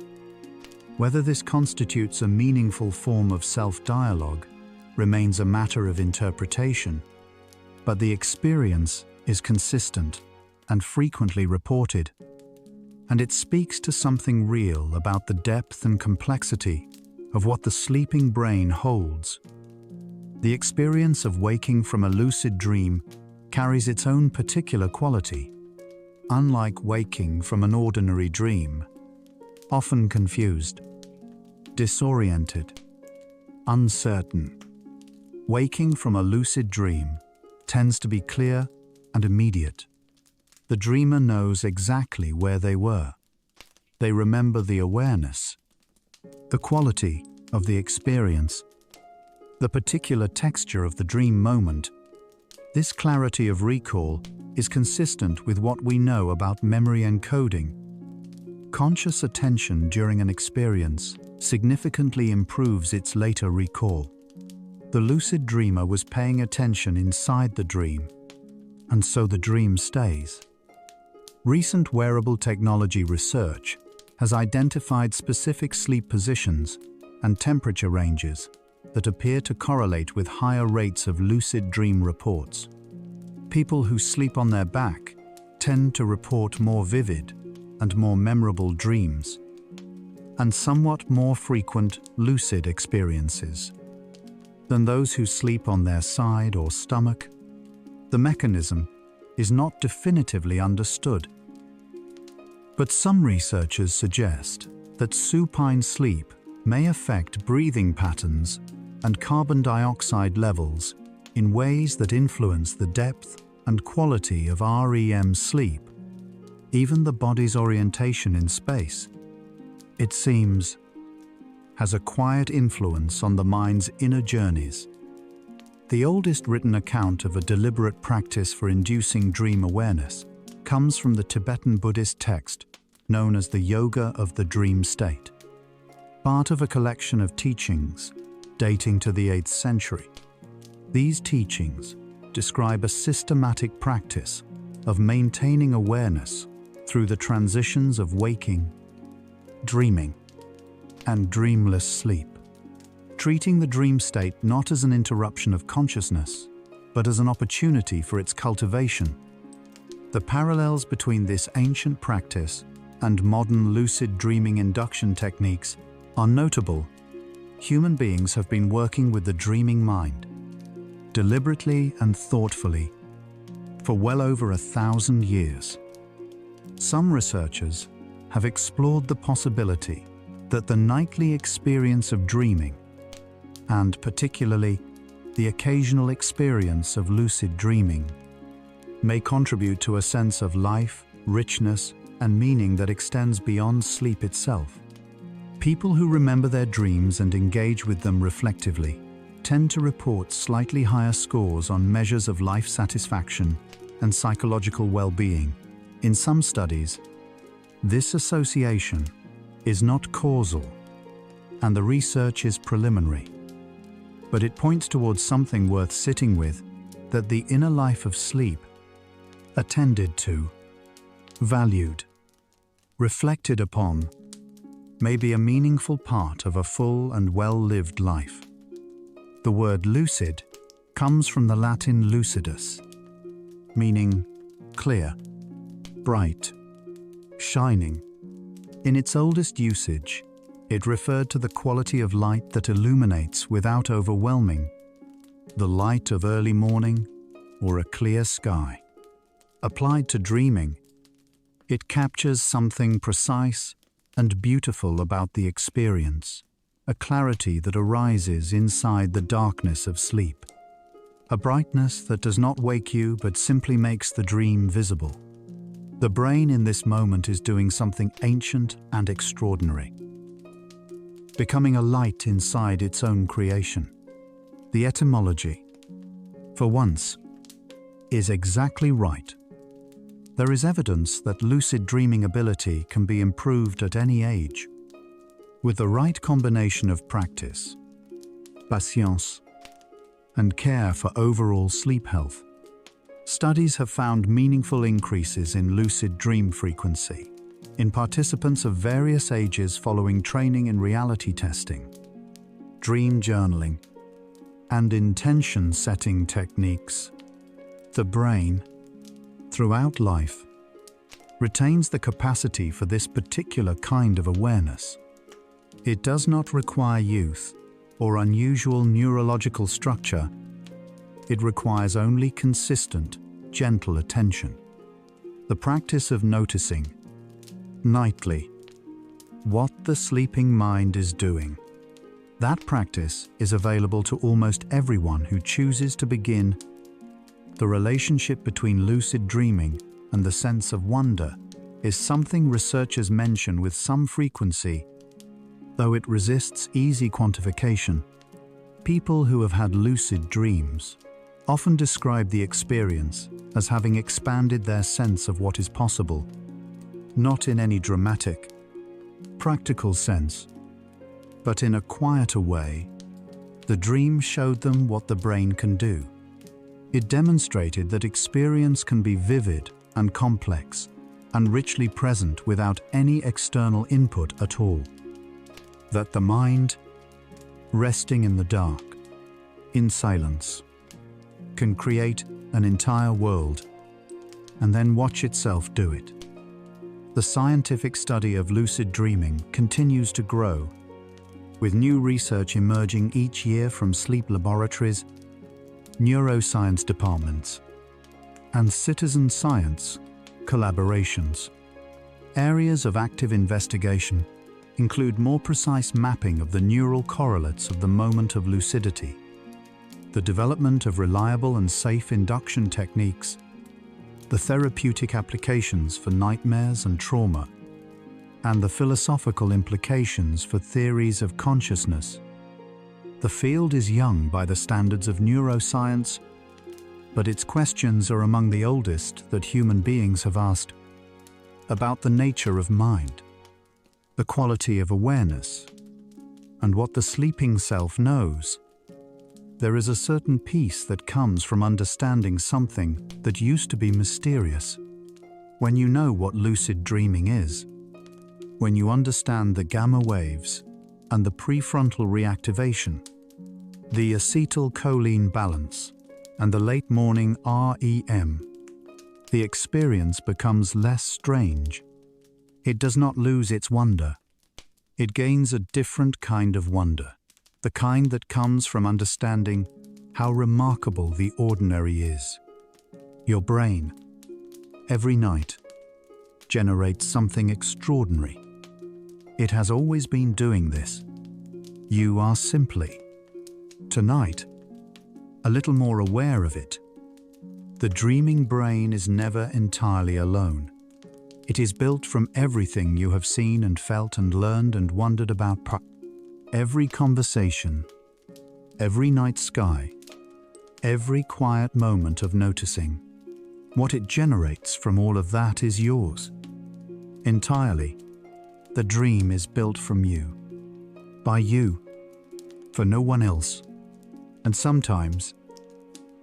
Whether this constitutes a meaningful form of self-dialogue remains a matter of interpretation, but the experience is consistent and frequently reported, and it speaks to something real about the depth and complexity of what the sleeping brain holds. The experience of waking from a lucid dream carries its own particular quality. Unlike waking from an ordinary dream, often confused, disoriented, uncertain, waking from a lucid dream tends to be clear and immediate. The dreamer knows exactly where they were. They remember the awareness, the quality of the experience, the particular texture of the dream moment. This clarity of recall is consistent with what we know about memory encoding. Conscious attention during an experience significantly improves its later recall. The lucid dreamer was paying attention inside the dream, and so the dream stays. Recent wearable technology research has identified specific sleep positions and temperature ranges that appear to correlate with higher rates of lucid dream reports. People who sleep on their back tend to report more vivid and more memorable dreams, and somewhat more frequent lucid experiences than those who sleep on their side or stomach. The mechanism is not definitively understood, But some researchers suggest that supine sleep may affect breathing patterns and carbon dioxide levels in ways that influence the depth and quality of REM sleep, even the body's orientation in space. It seems, has a quiet influence on the mind's inner journeys. The oldest written account of a deliberate practice for inducing dream awareness comes from the Tibetan Buddhist text known as the Yoga of the Dream State, part of a collection of teachings dating to the 8th century. These teachings describe a systematic practice of maintaining awareness through the transitions of waking, dreaming, and dreamless sleep, treating the dream state not as an interruption of consciousness, but as an opportunity for its cultivation. The parallels between this ancient practice and modern lucid dreaming induction techniques are notable. Human beings have been working with the dreaming mind, deliberately and thoughtfully, for well over 1,000 years. Some researchers have explored the possibility that the nightly experience of dreaming, and particularly the occasional experience of lucid dreaming, may contribute to a sense of life, richness, and meaning that extends beyond sleep itself. People who remember their dreams and engage with them reflectively tend to report slightly higher scores on measures of life satisfaction and psychological well-being. In some studies, this association is not causal, and the research is preliminary, but it points towards something worth sitting with, that the inner life of sleep, attended to, valued, reflected upon, may be a meaningful part of a full and well-lived life. The word lucid comes from the Latin lucidus, meaning clear, bright, shining. In its oldest usage, it referred to the quality of light that illuminates without overwhelming, the light of early morning or a clear sky. Applied to dreaming, it captures something precise and beautiful about the experience, a clarity that arises inside the darkness of sleep, a brightness that does not wake you but simply makes the dream visible. The brain in this moment is doing something ancient and extraordinary, becoming a light inside its own creation. The etymology, for once, is exactly right. There is evidence that lucid dreaming ability can be improved at any age. With the right combination of practice, patience, and care for overall sleep health, studies have found meaningful increases in lucid dream frequency in participants of various ages following training in reality testing, dream journaling, and intention-setting techniques. The brain, throughout life, retains the capacity for this particular kind of awareness. It does not require youth or unusual neurological structure. It requires only consistent, gentle attention. The practice of noticing, nightly, what the sleeping mind is doing. That practice is available to almost everyone who chooses to begin. The relationship between lucid dreaming and the sense of wonder is something researchers mention with some frequency, though it resists easy quantification. People who have had lucid dreams often describe the experience as having expanded their sense of what is possible, not in any dramatic, practical sense, but in a quieter way. The dream showed them what the brain can do. It demonstrated that experience can be vivid and complex and richly present without any external input at all. That the mind, resting in the dark, in silence, can create an entire world and then watch itself do it. The scientific study of lucid dreaming continues to grow, with new research emerging each year from sleep laboratories, neuroscience departments, and citizen science collaborations. Areas of active investigation include more precise mapping of the neural correlates of the moment of lucidity, the development of reliable and safe induction techniques, the therapeutic applications for nightmares and trauma, and the philosophical implications for theories of consciousness. The field is young by the standards of neuroscience, but its questions are among the oldest that human beings have asked about the nature of mind, the quality of awareness, and what the sleeping self knows. There is a certain peace that comes from understanding something that used to be mysterious. When you know what lucid dreaming is, when you understand the gamma waves and the prefrontal reactivation, the acetylcholine balance, and the late morning REM, the experience becomes less strange. It does not lose its wonder. It gains a different kind of wonder, the kind that comes from understanding how remarkable the ordinary is. Your brain, every night, generates something extraordinary. It has always been doing this. You are simply, tonight, a little more aware of it. The dreaming brain is never entirely alone. It is built from everything you have seen and felt and learned and wondered about. Every conversation, every night sky, every quiet moment of noticing. What it generates from all of that is yours. Entirely. The dream is built from you. By you. For no one else. And sometimes,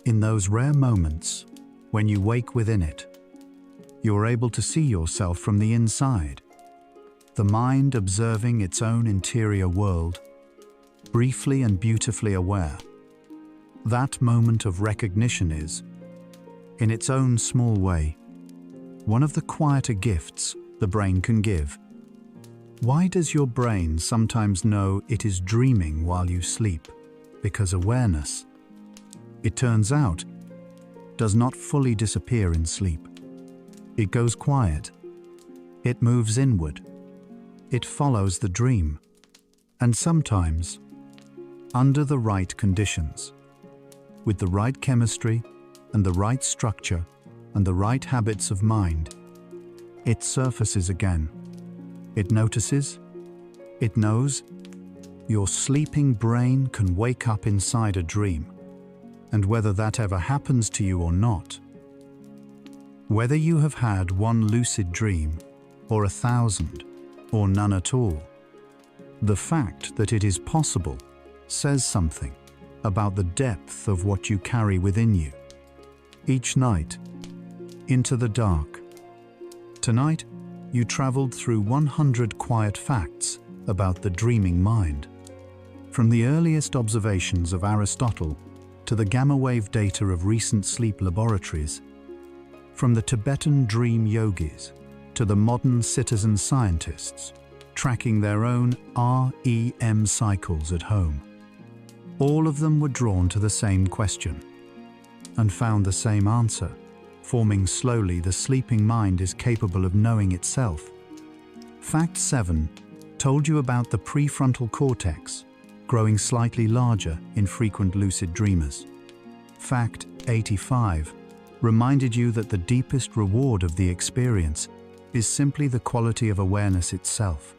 in those rare moments when you wake within it, you are able to see yourself from the inside, the mind observing its own interior world, briefly and beautifully aware. That moment of recognition is, in its own small way, one of the quieter gifts the brain can give. Why does your brain sometimes know it is dreaming while you sleep? Because awareness, it turns out, does not fully disappear in sleep. It goes quiet. It moves inward. It follows the dream. And sometimes, under the right conditions, with the right chemistry and the right structure and the right habits of mind, it surfaces again. It notices. It knows. Your sleeping brain can wake up inside a dream, and whether that ever happens to you or not, whether you have had one lucid dream, or 1,000, or none at all, the fact that it is possible says something about the depth of what you carry within you. Each night, into the dark. Tonight, you traveled through 100 quiet facts about the dreaming mind. From the earliest observations of Aristotle to the gamma-wave data of recent sleep laboratories, from the Tibetan dream yogis to the modern citizen scientists tracking their own REM cycles at home, all of them were drawn to the same question and found the same answer, forming slowly the sleeping mind is capable of knowing itself. Fact 7 told you about the prefrontal cortex growing slightly larger in frequent lucid dreamers. Fact 85 reminded you that the deepest reward of the experience is simply the quality of awareness itself.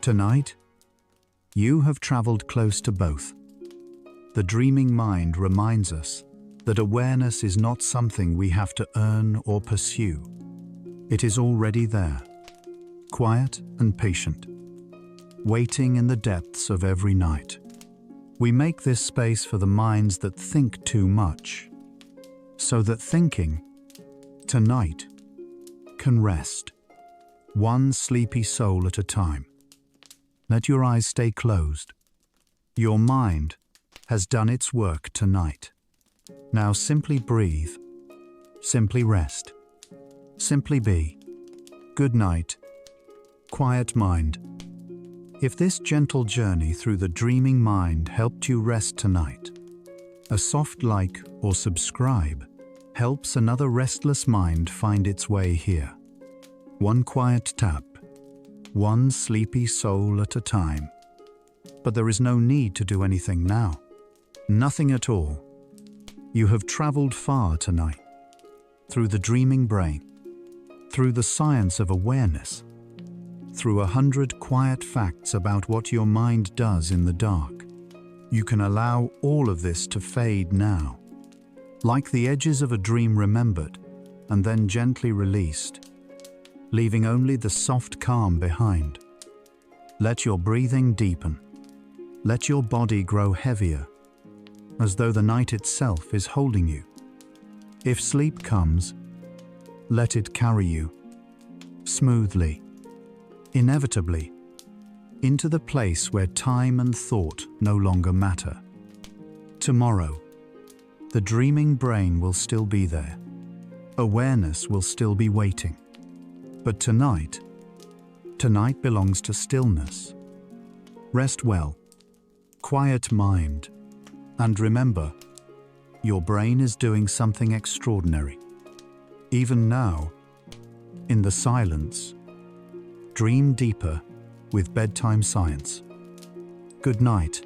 Tonight, you have traveled close to both. The dreaming mind reminds us that awareness is not something we have to earn or pursue. It is already there, quiet and patient, waiting in the depths of every night. We make this space for the minds that think too much, so that thinking, tonight, can rest, one sleepy soul at a time. Let your eyes stay closed. Your mind has done its work tonight. Now simply breathe, simply rest, simply be. Good night, quiet mind. If this gentle journey through the dreaming mind helped you rest tonight, a soft like or subscribe helps another restless mind find its way here. One quiet tap, one sleepy soul at a time. But there is no need to do anything now. Nothing at all. You have traveled far tonight, through the dreaming brain, through the science of awareness, through 100 quiet facts about what your mind does in the dark. You can allow all of this to fade now, like the edges of a dream remembered and then gently released, leaving only the soft calm behind. Let your breathing deepen. Let your body grow heavier, as though the night itself is holding you. If sleep comes, let it carry you, smoothly, inevitably, into the place where time and thought no longer matter. Tomorrow, the dreaming brain will still be there. Awareness will still be waiting. But tonight belongs to stillness. Rest well, quiet mind, and remember, your brain is doing something extraordinary. Even now, in the silence, dream deeper with bedtime science. Good night.